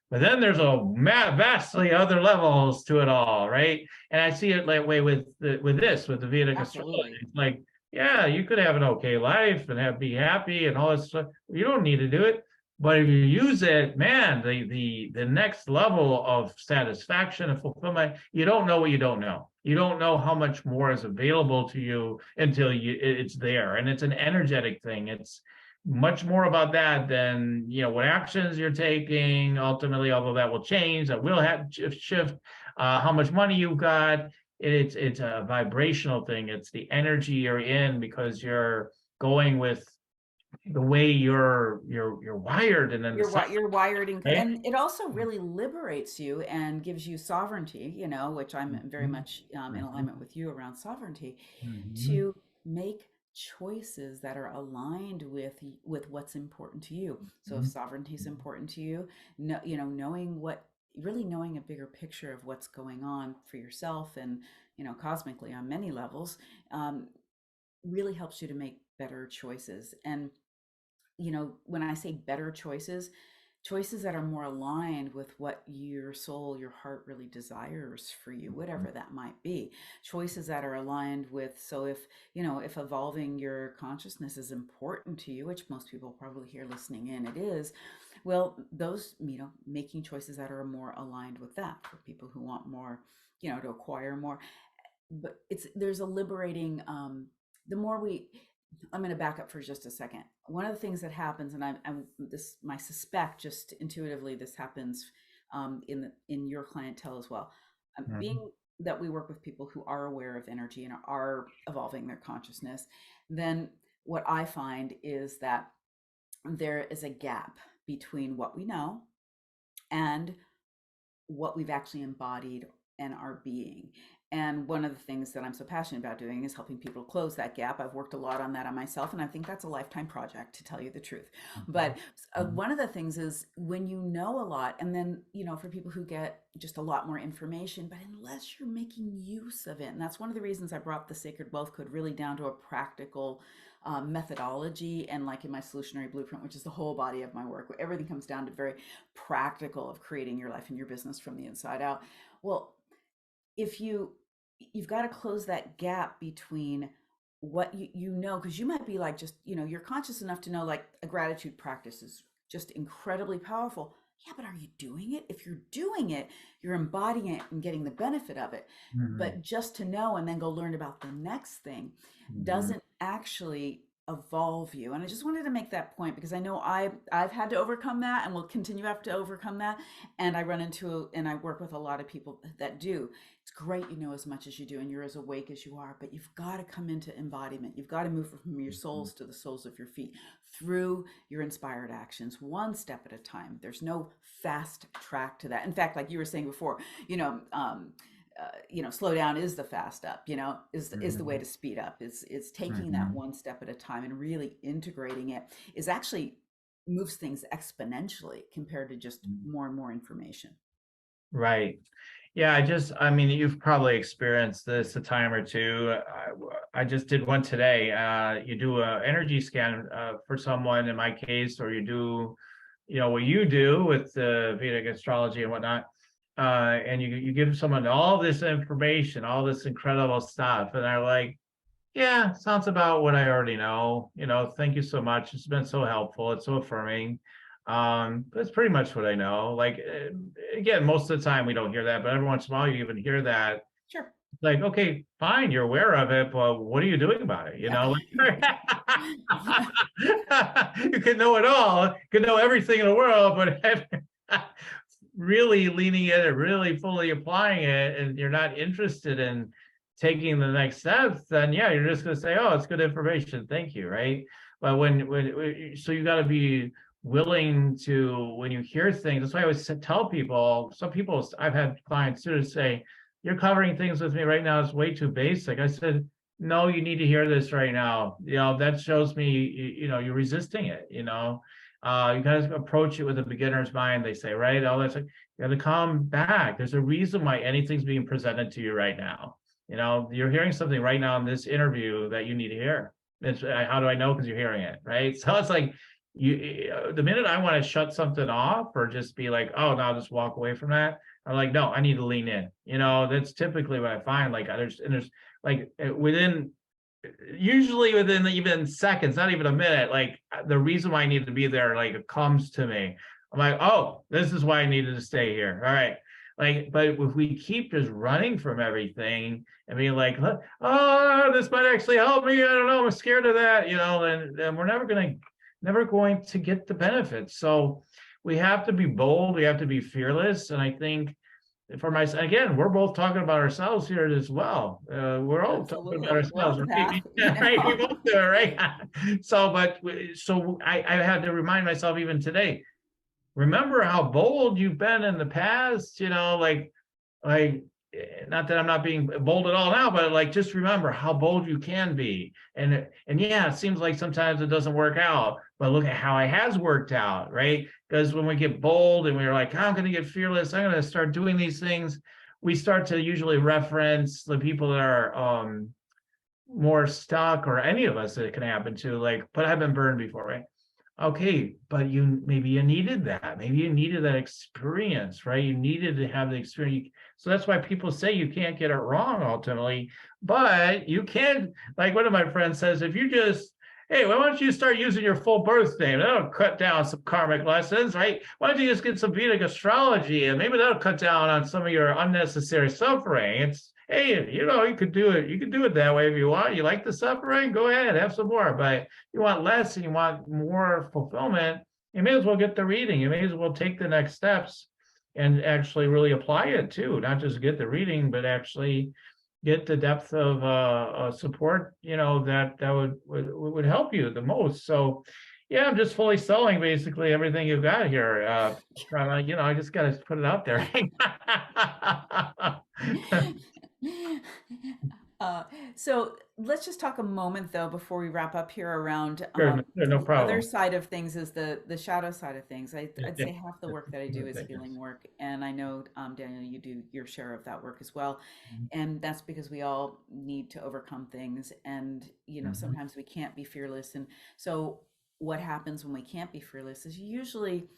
But then there's a vastly other levels to it all, right? And I see it that way with the Vedic astrology. Absolutely. It's like, yeah, you could have an okay life and be happy and all this stuff. You don't need to do it. But if you use it, man, the next level of satisfaction and fulfillment, you don't know what you don't know. You don't know how much more is available to you until it's there. And it's an energetic thing. It's much more about that than what actions you're taking ultimately, although that will change, that will have shift, how much money you've got. It's a vibrational thing. It's the energy you're in, because you're going with the way you're wired, and then You're wired right? and it also really liberates you and gives you sovereignty, which I'm very Mhm, much in mhm, alignment with you around sovereignty, mhm, to make choices that are aligned with what's important to you. So if mhm, sovereignty is important to you, knowing really knowing a bigger picture of what's going on for yourself and cosmically on many levels, um, really helps you to make better choices. And when I say better choices, choices that are more aligned with what your soul, your heart really desires for you, whatever that might be. Choices that are aligned with, so if evolving your consciousness is important to you, which most people probably here listening in, it is, well, those, making choices that are more aligned with that for people who want more, to acquire more. But there's a liberating, the more we, I'm going to back up for just a second. One of the things that happens, and I'm this, I suspect just intuitively this happens in your clientele as well. mhm. Being that we work with people who are aware of energy and are evolving their consciousness, then what I find is that there is a gap between what we know and what we've actually embodied and our being. And one of the things that I'm so passionate about doing is helping people close that gap. I've worked a lot on that on myself, and I think that's a lifetime project, to tell you the truth. But one of the things is when you know a lot, and then, for people who get just a lot more information, but unless you're making use of it, and that's one of the reasons I brought the Sacred Wealth Code really down to a practical methodology, and like in my solutionary blueprint, which is the whole body of my work, where everything comes down to very practical of creating your life and your business from the inside out. Well, if you've got to close that gap between what you know, because you might be like, just you're conscious enough to know like a gratitude practice is just incredibly powerful. Yeah, but are you doing it? If you're doing it, you're embodying it and getting the benefit of it. Mhm, But just to know and then go learn about the next thing mhm, doesn't actually evolve you. And I just wanted to make that point because I know I've had to overcome that and will continue to have to overcome that. And and I work with a lot of people that do. It's great you know as much as you do and you're as awake as you are, but you've got to come into embodiment. You've got to move from your mhm. souls to the soles of your feet through your inspired actions, one step at a time. There's no fast track to that. In fact, like you were saying before, slow down is the fast up, is the way to speed up. Is taking that Mhm. one step at a time and really integrating it is actually moves things exponentially compared to just more and more information. Right. Yeah, I mean, you've probably experienced this a time or two. I just did one today. You do a energy scan for someone in my case, or you do, what you do with the Vedic astrology and whatnot. And you give someone all this information, all this incredible stuff, and they're like, yeah, sounds about what I already know. Thank you so much. It's been so helpful. It's so affirming. But it's pretty much what I know. Like again, most of the time we don't hear that, but every once in a while you even hear that. Sure. like, okay, fine, you're aware of it, but what are you doing about it? You Yeah. know, Yeah. you can know it all, you can know everything in the world, but really leaning in and really fully applying it, and you're not interested in taking the next steps, then yeah, you're just going to say, oh, it's good information, thank you, right? But so you got to be willing to, when you hear things, that's why I always tell people, some people, I've had clients too, to say, you're covering things with me right now, it's way too basic. I said, no, you need to hear this right now. You know, that shows me, you're resisting it, you got to approach it with a beginner's mind, they say, right? All that's like, you got to come back. There's a reason why anything's being presented to you right now. You're hearing something right now in this interview that you need to hear. How do I know? Because you're hearing it, right? So it's like, the minute I want to shut something off or just be like, oh, no, I'll just walk away from that. I'm like, no, I need to lean in. That's typically what I find. Like there's like usually within even seconds, not even a minute, like the reason why I need to be there, like it comes to me. I'm like, oh, this is why I needed to stay here. All right. Like, but if we keep just running from everything and being like, oh, this might actually help me, I don't know, I'm scared of that, then we're never going to get the benefits. So we have to be bold, we have to be fearless. And I think again, we're both talking about ourselves here as well. We're all talking about Absolutely. We're on ourselves, the right? path, Right? We both do it, right? So I had to remind myself even today, remember how bold you've been in the past, like not that I'm not being bold at all now, but like just remember how bold you can be. And yeah, it seems like sometimes it doesn't work out, but look at how it has worked out, right? Because when we get bold and we're like, I'm going to get fearless, I'm going to start doing these things, we start to usually reference the people that are more stuck, or any of us that it can happen to, like, but I've been burned before, right? Okay, but maybe you needed that. Maybe you needed that experience, right? You needed to have the experience. So that's why people say you can't get it wrong ultimately, but you can. Like one of my friends says, if you just, hey, why don't you start using your full birth name? That'll cut down some karmic lessons, right? Why don't you just get some Vedic astrology, and maybe that'll cut down on some of your unnecessary suffering. Hey, you could do it. You could do it that way if you want. You like the suffering? Go ahead, have some more. But you want less and you want more fulfillment, you may as well get the reading. You may as well take the next steps and actually really apply it too. Not just get the reading, but actually get the depth of support, that would help you the most. So yeah, I'm just fully selling basically everything you've got here. I just got to put it out there. Uh, so let's just talk a moment though before we wrap up here around Sure, no the other problem. side of things is the shadow side of things. Yeah, I'd yeah, say half the work that I do is healing work, and I know Daniel, you do your share of that work as well, and that's because we all need to overcome things, and Mhm. sometimes we can't be fearless, and so what happens when we can't be fearless is usually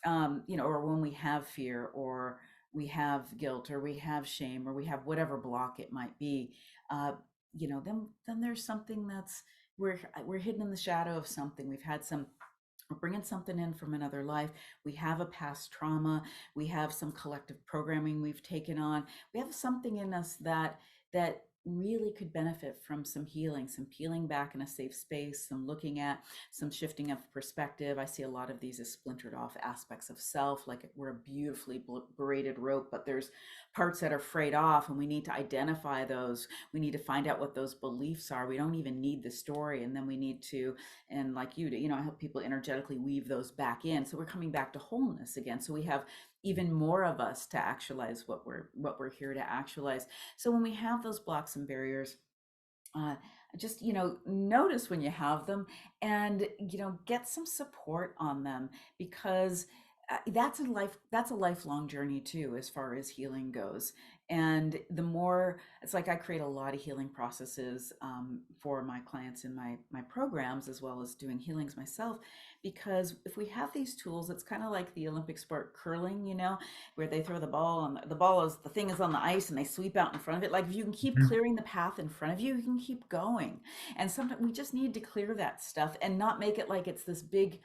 or when we have fear or we have guilt or we have shame or we have whatever block it might be, uh, then there's something that's we're hidden in the shadow of something. We're bringing something in from another life. We have a past trauma. We have some collective programming we've taken on. We have something in us that really could benefit from some peeling back in a safe space, some looking at, some shifting of perspective. I see a lot of these as splintered off aspects of self, like we're a beautifully braided rope, but there's parts that are frayed off, and we need to identify those. We need to find out what those beliefs are. We don't even need the story, and then we need to, and like you, to help people energetically weave those back in, so we're coming back to wholeness again, so we have even more of us to actualize what we're here to actualize. So when we have those blocks and barriers, uh, just notice when you have them, and get some support on them, because that's a lifelong journey too, as far as healing goes. And the more, it's like I create a lot of healing processes for my clients in my programs, as well as doing healings myself, because if we have these tools, it's kind of like the Olympic sport curling, where they throw the ball, and the thing is on the ice, and they sweep out in front of it. Like if you can keep Mhm. clearing the path in front of you, you can keep going. And sometimes we just need to clear that stuff and not make it like it's this big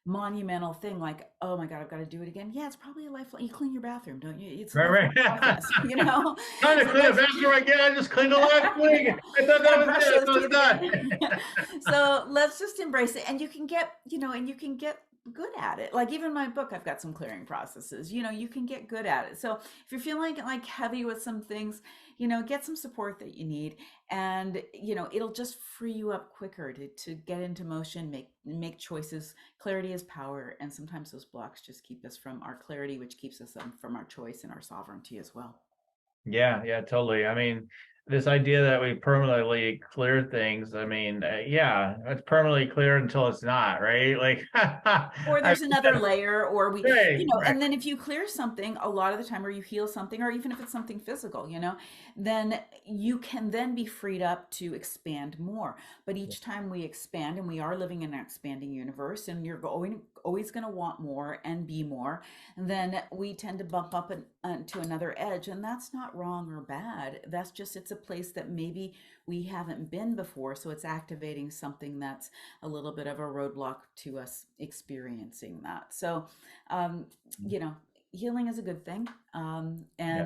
monumental thing like, oh my God, I've got to do it again. Yeah, it's probably a lifelong. You clean your bathroom, don't you? It's a Right, lifelong right. process, you know? Trying to So clean the let's bathroom again. I just cleaned the last week. I thought that gotta was brush it. those I was teeth done. again. So let's just embrace it. And you can get, and you can get good at it. Like even my book, I've got some clearing processes. You can get good at it. So if you're feeling like heavy with some things, get some support that you need. And it'll just free you up quicker to get into motion, make choices. Clarity is power. And sometimes those blocks just keep us from our clarity, which keeps us from our choice and our sovereignty as well. Yeah, yeah, totally. I mean, this idea that we permanently clear things, I mean, yeah, it's permanently clear until it's not, right? Like, Or I there's another layer, or right, right. and then if you clear something a lot of the time, or you heal something, or even if it's something physical, then you can then be freed up to expand more. But each time we expand, and we are living in an expanding universe, and you're always going to want more and be more, then we tend to bump up to another edge. And that's not wrong or bad. That's just, it's a place that maybe we haven't been before. So it's activating something that's a little bit of a roadblock to us experiencing that. So, um, you know, healing is a good thing. Yeah,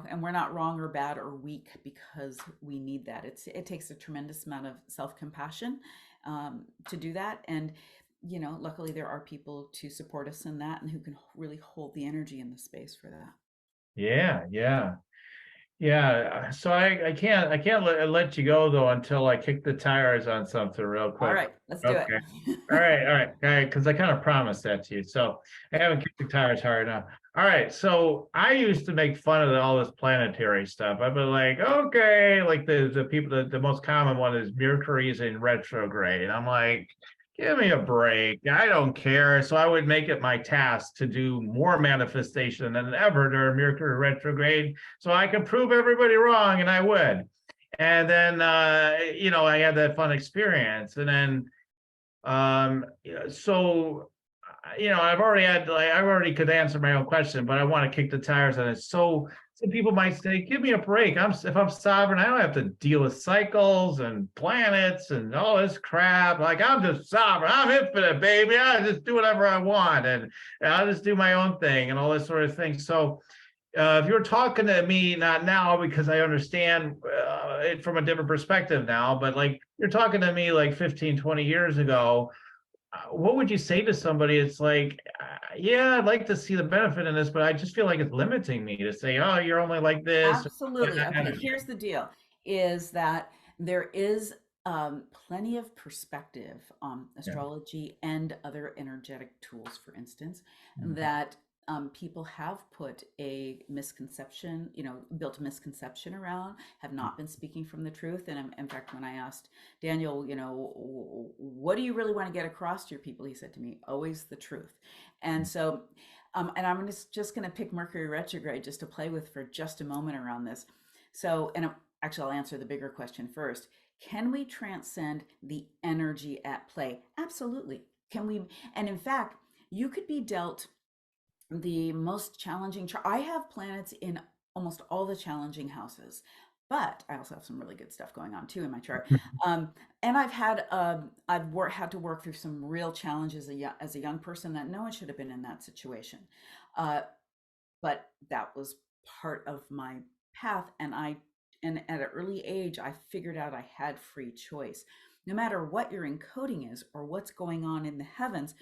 And we're not wrong or bad or weak because we need that. It takes a tremendous amount of self-compassion to do that. And, luckily there are people to support us in that and who can really hold the energy in the space for that. yeah, yeah. Yeah, so I can't let you go though until I kick the tires on something real All quick. right, let's do it. Okay. All right, because I kind of promised that to you. So I haven't kicked the tires hard enough. All right, so I used to make fun of all this planetary stuff. I've been like, okay, like the people, the most common one is Mercury's in retrograde. I'm like, give me a break. I don't care. So I would make it my task to do more manifestation than ever during Mercury retrograde, so I could prove everybody wrong, and I would. And then I had that fun experience, and then so I already could answer my own question, but I want to kick the tires on it. So some people might say, give me a break. If I'm sovereign, I don't have to deal with cycles and planets and all this crap. Like, I'm just sovereign. I'm infinite, baby. I just do whatever I want, and I'll just do my own thing and all this sort of thing. So if you're talking to me, not now because I understand it from a different perspective now, but like you're talking to me like 15, 20 years ago, what would you say to somebody? It's like, yeah, I'd like to see the benefit in this, but I just feel like it's limiting me to say, oh, you're only like this. Absolutely. Okay, here's the deal is that there is plenty of perspective on Yeah. astrology and other energetic tools, for instance, Mhm. that people have put a misconception, built a misconception around, have not been speaking from the truth. And in fact, when I asked Daniel, what do you really want to get across to your people? He said to me, always the truth. And so and I'm just going to pick Mercury retrograde just to play with for just a moment around this. So, actually, I'll answer the bigger question first. Can we transcend the energy at play? Absolutely. Can we? And in fact, you could be dealt the most challenging. I have planets in almost all the challenging houses, but I also have some really good stuff going on too in my chart. And had to work through some real challenges as a young person that no one should have been in that situation. Uh, but that was part of my path, and at an early age I figured out I had free choice. No matter what your encoding is or what's going on in the heavens,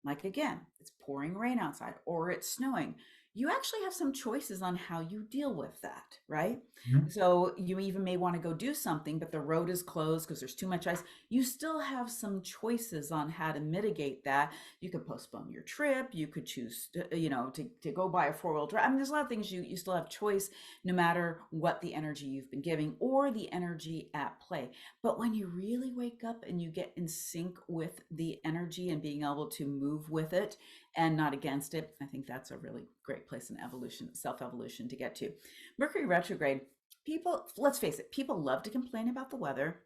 like again, it's pouring rain outside or it's snowing, you actually have some choices on how you deal with that, right? Mhm. So you even may want to go do something, but the road is closed because there's too much ice. You still have some choices on how to mitigate that. You could postpone your trip. You could choose to go buy a four-wheel drive. I mean, there's a lot of things you still have choice, no matter what the energy you've been giving or the energy at play. But when you really wake up and you get in sync with the energy and being able to move with it and not against it, I think that's a really great place in evolution, self-evolution to get to. Mercury retrograde, people, let's face it, people love to complain about the weather.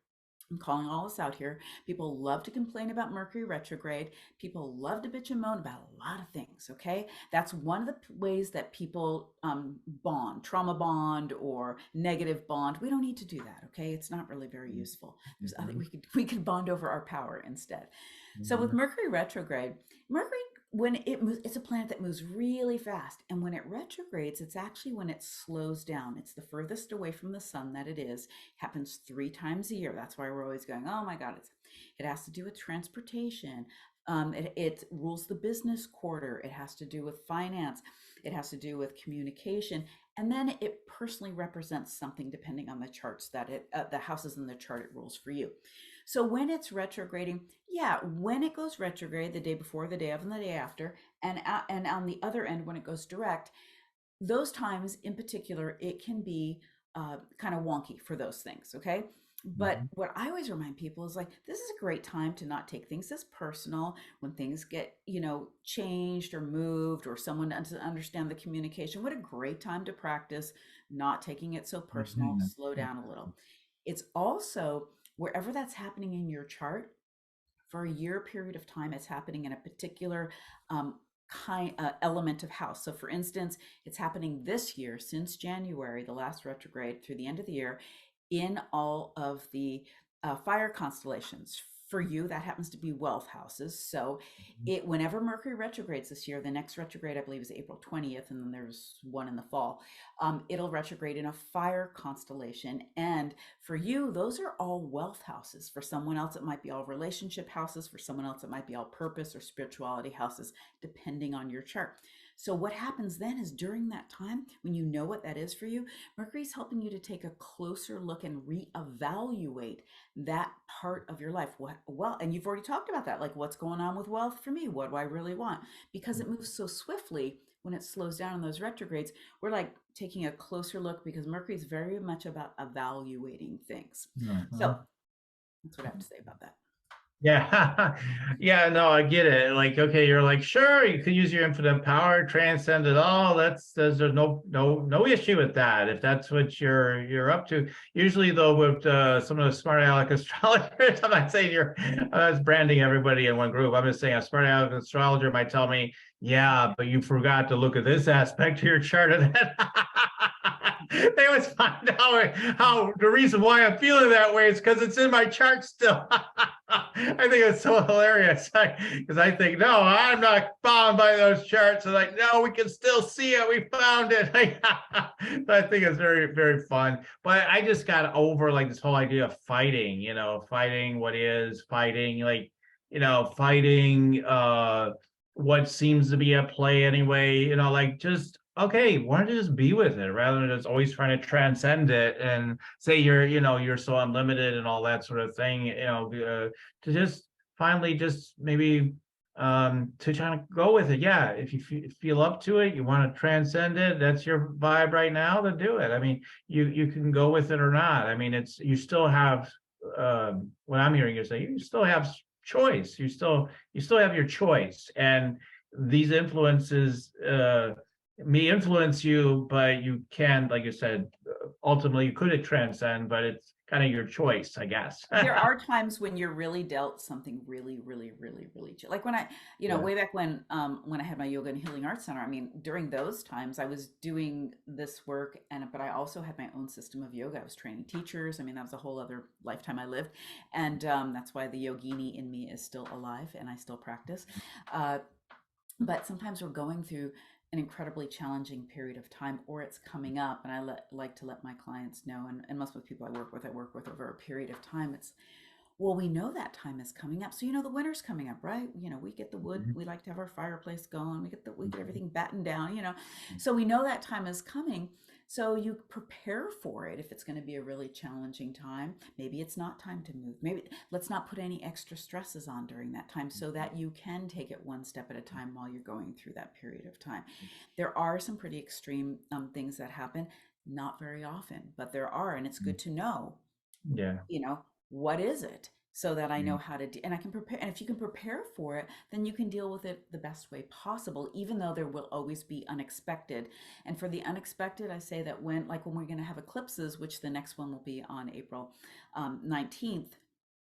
I'm calling all this out here. People love to complain about Mercury retrograde. People love to bitch and moan about a lot of things. Okay. That's one of the ways that people bond, trauma bond or negative bond. We don't need to do that. Okay. It's not really very useful. There's other, Mhm. we could bond over our power instead. So with Mhm. Mercury retrograde, Mercury, when it moves, it's a planet that moves really fast. And when it retrogrades, it's actually when it slows down. It's the furthest away from the sun that it is. Happens 3 times a year. That's why we're always going, oh my God, it has to do with transportation. It rules the business quarter. It has to do with finance. It has to do with communication. And then it personally represents something depending on the charts that the houses in the chart it rules for you. So when it's retrograding, yeah, when it goes retrograde, the day before, the day of, and the day after, and on the other end when it goes direct, those times in particular, it can be kind of wonky for those things. Okay. But Mhm. what I always remind people is like, this is a great time to not take things as personal when things get, changed or moved or someone doesn't understand the communication. What a great time to practice not taking it so personal, Mhm. slow down a little. It's also wherever that's happening in your chart for a year period of time, it's happening in a particular element of house. So, for instance, it's happening this year since January, the last retrograde, through the end of the year, in all of the fire constellations. For you, that happens to be wealth houses. So, whenever Mercury retrogrades this year, the next retrograde I believe is April 20th, and then there's one in the fall. It'll retrograde in a fire constellation, and for you, those are all wealth houses. For someone else, it might be all relationship houses. For someone else, it might be all purpose or spirituality houses, depending on your chart. So, what happens then is during that time, when you know what that is for you, Mercury's helping you to take a closer look and reevaluate that part of your life. Well, and you've already talked about that, like what's going on with wealth for me? What do I really want? Because it moves so swiftly when it slows down in those retrogrades, we're like taking a closer look because Mercury is very much about evaluating things. So Mhm. that's what I have to say about that. Yeah. Yeah, no, I get it. Like, okay, you're like, sure, you could use your infinite power, transcend it all. There's no issue with that if that's what you're up to. Usually though, with some of the smart aleck astrologers, I'm not saying I was branding everybody in one group. I'm just saying a smart aleck astrologer might tell me, yeah, but you forgot to look at this aspect of your chart, and then they always find out how the reason why I'm feeling that way is because it's in my chart still. I think it's so hilarious because I think, no, I'm not bound by those charts. And like, no, we can still see it. We found it. So I think it's very, very fun. But I just got over like this whole idea of fighting, fighting what is fighting, like, fighting what seems to be at play anyway, like just okay, why don't you just be with it rather than just always trying to transcend it and say you're so unlimited and all that sort of thing, to just finally just maybe to try to go with it. Yeah, if you feel up to it, you want to transcend it, that's your vibe right now, to do it. I mean, you can go with it or not. I mean, it's you still have what I'm hearing you say, you still have choice. You still have your choice, and these influences may influence you, but you can, like you said, ultimately you could transcend, but it's kind of your choice, I guess. There are times when you're really dealt something really, really, really, really like when I, Yeah. way back when I had my yoga and healing arts center. I mean, during those times I was doing this work but I also had my own system of yoga. I was training teachers. I mean, that was a whole other lifetime I lived. And that's why the yogini in me is still alive and I still practice. Uh, but sometimes we're going through an incredibly challenging period of time or it's coming up, and like to let my clients know, and most of the people I work with over a period of time. It's, well, we know that time is coming up. So, the winter's coming up, right? We get the wood, Mhm. we like to have our fireplace going, we get everything battened down. So we know that time is coming. So you prepare for it if it's going to be a really challenging time. Maybe it's not time to move. Maybe let's not put any extra stresses on during that time so that you can take it one step at a time while you're going through that period of time. There are some pretty extreme things that happen, not very often, but there are, and it's good to know Yeah. you know what is it, so that I know Mm. how to and I can prepare. And if you can prepare for it, then you can deal with it the best way possible, even though there will always be unexpected. And for the unexpected, I say that when we're going to have eclipses, which the next one will be on April 19th,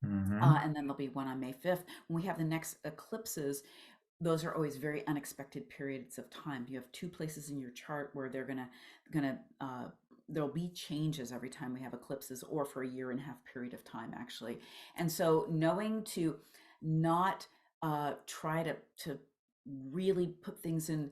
Hmm. And then there'll be one on May 5th. When we have the next eclipses, those are always very unexpected periods of time. You have two places in your chart where they're gonna there'll be changes every time we have eclipses, or for a year and a half period of time, actually. And so knowing to not try to really put things in,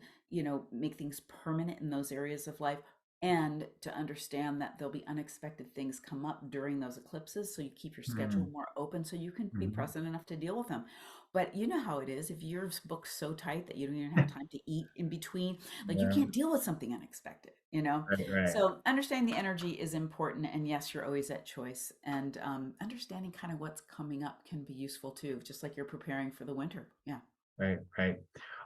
make things permanent in those areas of life, and to understand that there'll be unexpected things come up during those eclipses, so you keep your schedule more open so you can be Hmm. present enough to deal with them. But you know how it is. If you're booked so tight that you don't even have time to eat in between, like you Yeah, can't deal with something unexpected, you know? right, right. So understanding the energy is important. And yes, you're always at choice. And understanding kind of what's coming up can be useful too, just like you're preparing for the winter. Yeah. Right, right.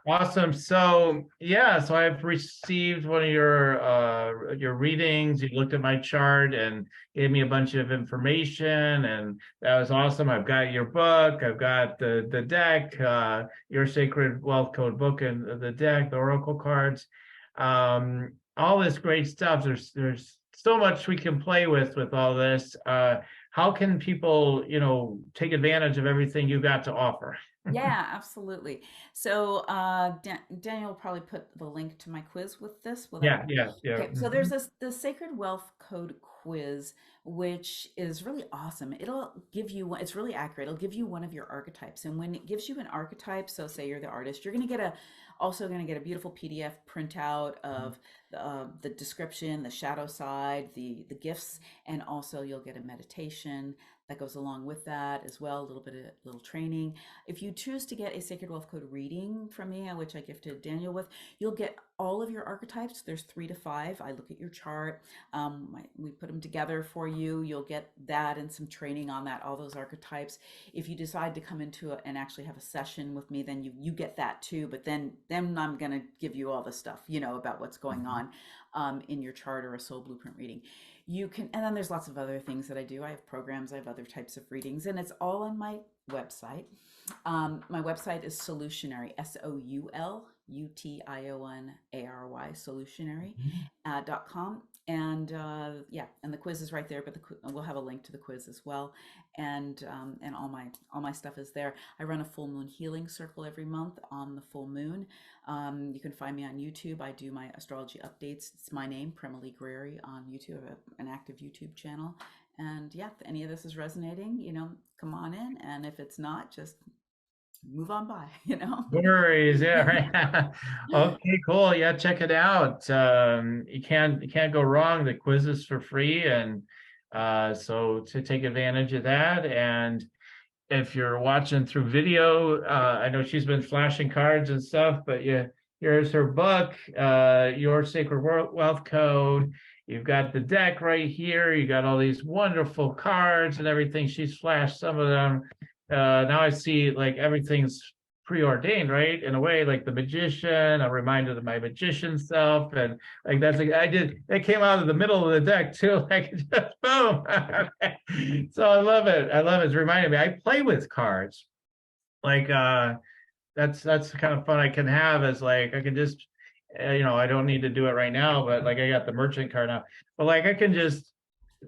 Awesome. So yeah, so I've received one of your readings. You looked at my chart and gave me a bunch of information, and that was awesome. I've got your book, I've got the deck, your Sacred Wealth Code book, and the deck, the oracle cards, all this great stuff. There's so much we can play with all this. How can people, take advantage of everything you got to offer? Yeah, absolutely. So Daniel will probably put the link to my quiz with this. Will that Yeah, work? yeah, yeah. Okay, so there's Mhm. the Sacred Wealth Code quiz, which is really awesome. It'll give you it's really accurate. It'll give you one of your archetypes. And when it gives you an archetype, so say you're the artist, you're also going to get a beautiful PDF printout of the description, the shadow side, the gifts, and also you'll get a meditation that goes along with that as well, a little training. If you choose to get a Sacred Wealth Code reading from me, which I gifted Daniel with, you'll get all of your archetypes. There's 3 to 5. I look at your chart. We put them together for you. You'll get that and some training on that, all those archetypes. If you decide to come and actually have a session with me, then you get that too. But then I'm going to give you all the stuff, about what's going Mhm. on in your chart, or a soul blueprint reading. You can, and then there's lots of other things that I do. I have programs, I have other types of readings, and it's all on my website. My website is Solutionary, SOULUTIONARY, Solutionary Mhm. .com. And yeah, and the quiz is right there, but we'll have a link to the quiz as well. And all my stuff is there. I run a full moon healing circle every month on the full moon. You can find me on YouTube. I do my astrology updates. It's my name, Prema Lee Gurreri, on YouTube. I have an active YouTube channel. And yeah, if any of this is resonating, come on in. And if it's not, just move on by, No worries, yeah, right. Okay, cool. Yeah, check it out. You can't go wrong. The quiz is for free, and so to take advantage of that. And if you're watching through video, I know she's been flashing cards and stuff, but yeah, here's her book, Your Sacred Wealth Code. You've got the deck right here. You got all these wonderful cards and everything. She's flashed some of them. Now I see like everything's preordained, right? In a way, like the magician. I'm reminded of my magician self, and like that's like I did. It came out of the middle of the deck too, like just boom. So I love it. I love it. It's reminding me. I play with cards. Like that's the kind of fun I can have. Is like I can just I don't need to do it right now, but like I got the merchant card now. But like I can just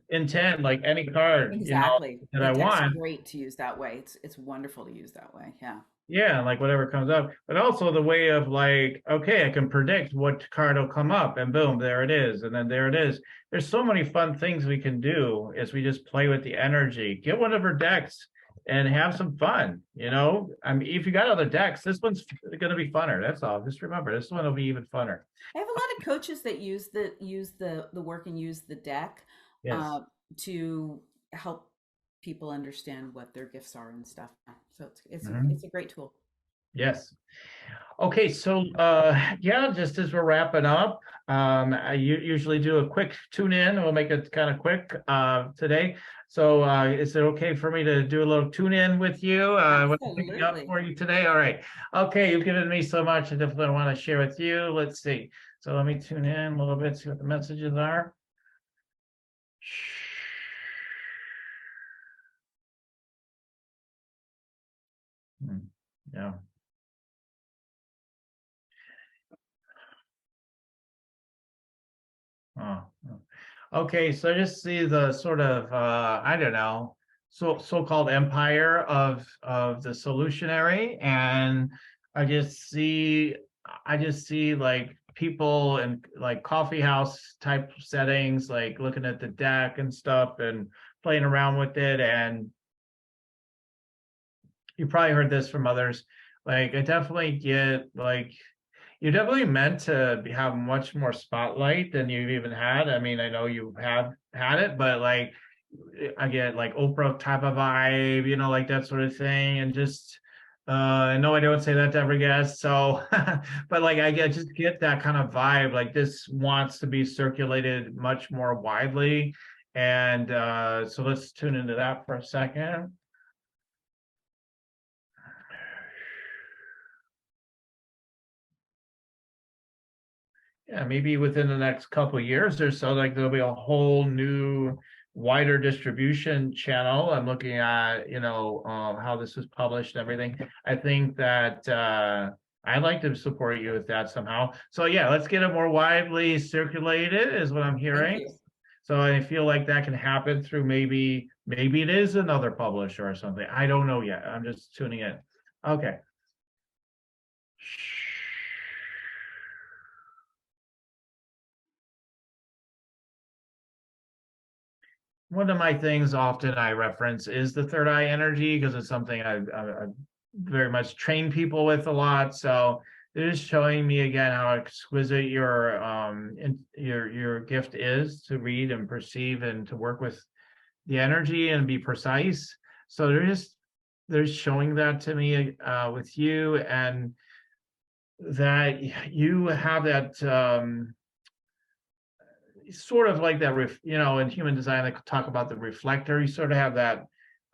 intend like any card Exactly. that The I deck's want. great to use that way. It's wonderful to use that way. Yeah. Yeah, like whatever comes up, but also the way of like, okay, I can predict what card will come up, and boom, there it is, and then there it is. There's so many fun things we can do as we just play with the energy. Get one of her decks and have some fun. I mean, if you got other decks, this one's going to be funner. That's all. Just remember, this one will be even funner. I have a lot of coaches that use the work and use the deck Yes. uh, to help people understand what their gifts are and stuff. So it's Mhm. a great tool. Yes. Okay, so yeah, just as we're wrapping up, I usually do a quick tune in. We'll make it kind of quick today. So is it okay for me to do a little tune in with you? What I'm picking up Absolutely. for you today? All right. Okay, you've given me so much. I definitely want to share with you. Let's see. So let me tune in a little bit, see what the messages are. Hmm, yeah. Oh. Okay, so just see the sort of I don't know, so-called empire of the solutionary, and I just see like people in like coffee house type settings, like looking at the deck and stuff and playing around with it. And you probably heard this from others. Like I definitely get like you're definitely meant to have much more spotlight than you've even had. I mean, I know you have had it, but like I get like Oprah type of vibe, like that sort of thing. And just I know I don't say that to every guest, so but like just get that kind of vibe. Like this wants to be circulated much more widely. And so let's tune into that for a second. Yeah, maybe within the next couple of years or so, like there'll be a whole new wider distribution channel. I'm looking at, how this is published and everything. I think that I'd like to support you with that somehow. So yeah, let's get it more widely circulated is what I'm Thank hearing. you. So I feel like that can happen through maybe it is another publisher or something. I don't know yet. I'm just tuning in. Okay. One of my things often I reference is the third eye energy because it's something I very much train people with a lot. So it is showing me again how exquisite your gift is to read and perceive and to work with the energy and be precise. So there's showing that to me with you, and that you have that sort of like that, in human design, they talk about the reflector. You sort of have that,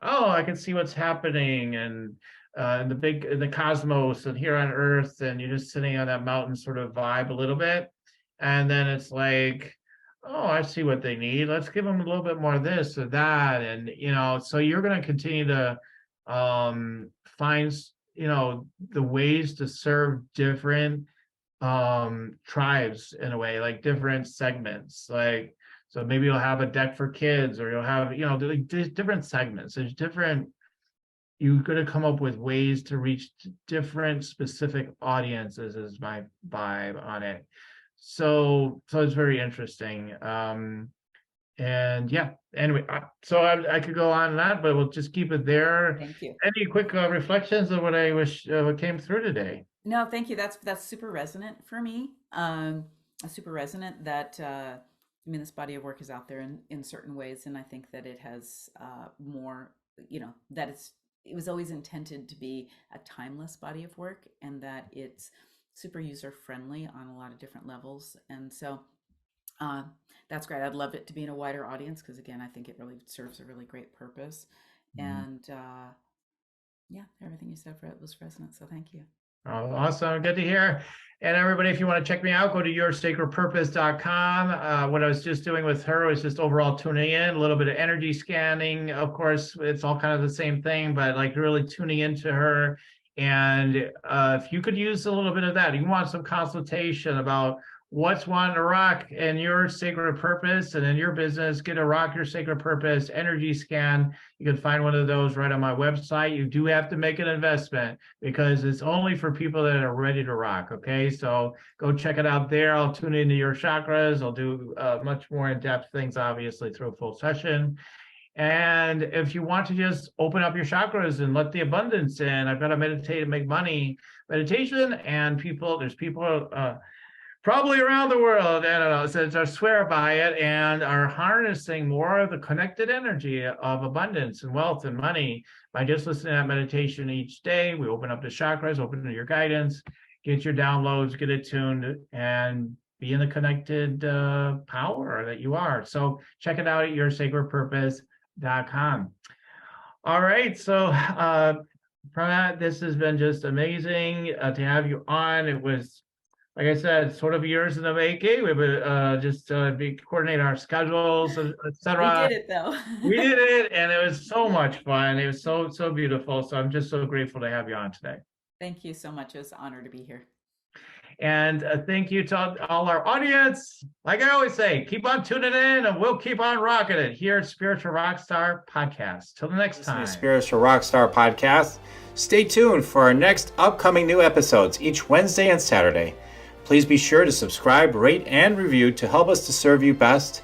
oh, I can see what's happening, and in the cosmos and here on Earth, and you're just sitting on that mountain sort of vibe a little bit. And then it's like, oh, I see what they need. Let's give them a little bit more of this or that. And, so you're going to continue to find, the ways to serve different tribes in a way, like different segments. Like, so maybe you'll have a deck for kids, or you'll have, like different segments. There's different, you're going to come up with ways to reach different specific audiences is my vibe on it. So it's very interesting. And yeah, anyway, so I could go on and on, but we'll just keep it there. Thank you. Any quick reflections of what I wish what came through today? No, thank you. That's super resonant for me. Super resonant that this body of work is out there in certain ways, and I think that it has more. That it was always intended to be a timeless body of work, and that it's super user friendly on a lot of different levels. And so that's great. I'd love it to be in a wider audience because, again, I think it really serves a really great purpose. And yeah, everything you said was resonant. So thank you. Oh, awesome. Good to hear. And everybody, if you want to check me out, go to yoursacredpurpose.com. What I was just doing with her was just overall tuning in, a little bit of energy scanning. Of course, it's all kind of the same thing, but like really tuning into her. And if you could use a little bit of that, you want some consultation about what's wanting to rock in your sacred purpose and in your business, get a rock your sacred purpose energy scan. You can find one of those right on my website. You do have to make an investment because it's only for people that are ready to rock. Okay, so go check it out there. I'll tune into your chakras. I'll do much more in-depth things, obviously, through a full session. And if you want to just open up your chakras and let the abundance in, I've got a meditate and make money meditation, and there's people probably around the world, I don't know, so I swear by it, and are harnessing more of the connected energy of abundance and wealth and money by just listening to that meditation each day. We open up the chakras, open to your guidance, get your downloads, get it tuned, and be in the connected power that you are. So check it out at yoursacredpurpose.com. All right, so Prema, this has been just amazing to have you on. It was, like I said, sort of years in the making. We would coordinate our schedules, etc. We did it though. We did it, and it was so much fun. It was so beautiful. So I'm just so grateful to have you on today. Thank you so much. It was an honor to be here. And thank you to all our audience. Like I always say, keep on tuning in and we'll keep on rocking it here at Spiritual Rockstar Podcast. Till the next time. Spiritual Rockstar Podcast. Stay tuned for our next upcoming new episodes each Wednesday and Saturday. Please be sure to subscribe, rate, and review to help us to serve you best.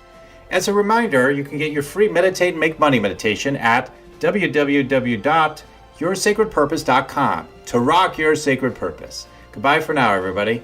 As a reminder, you can get your free Meditate and Make Money meditation at www.yoursacredpurpose.com to rock your sacred purpose. Goodbye for now, everybody.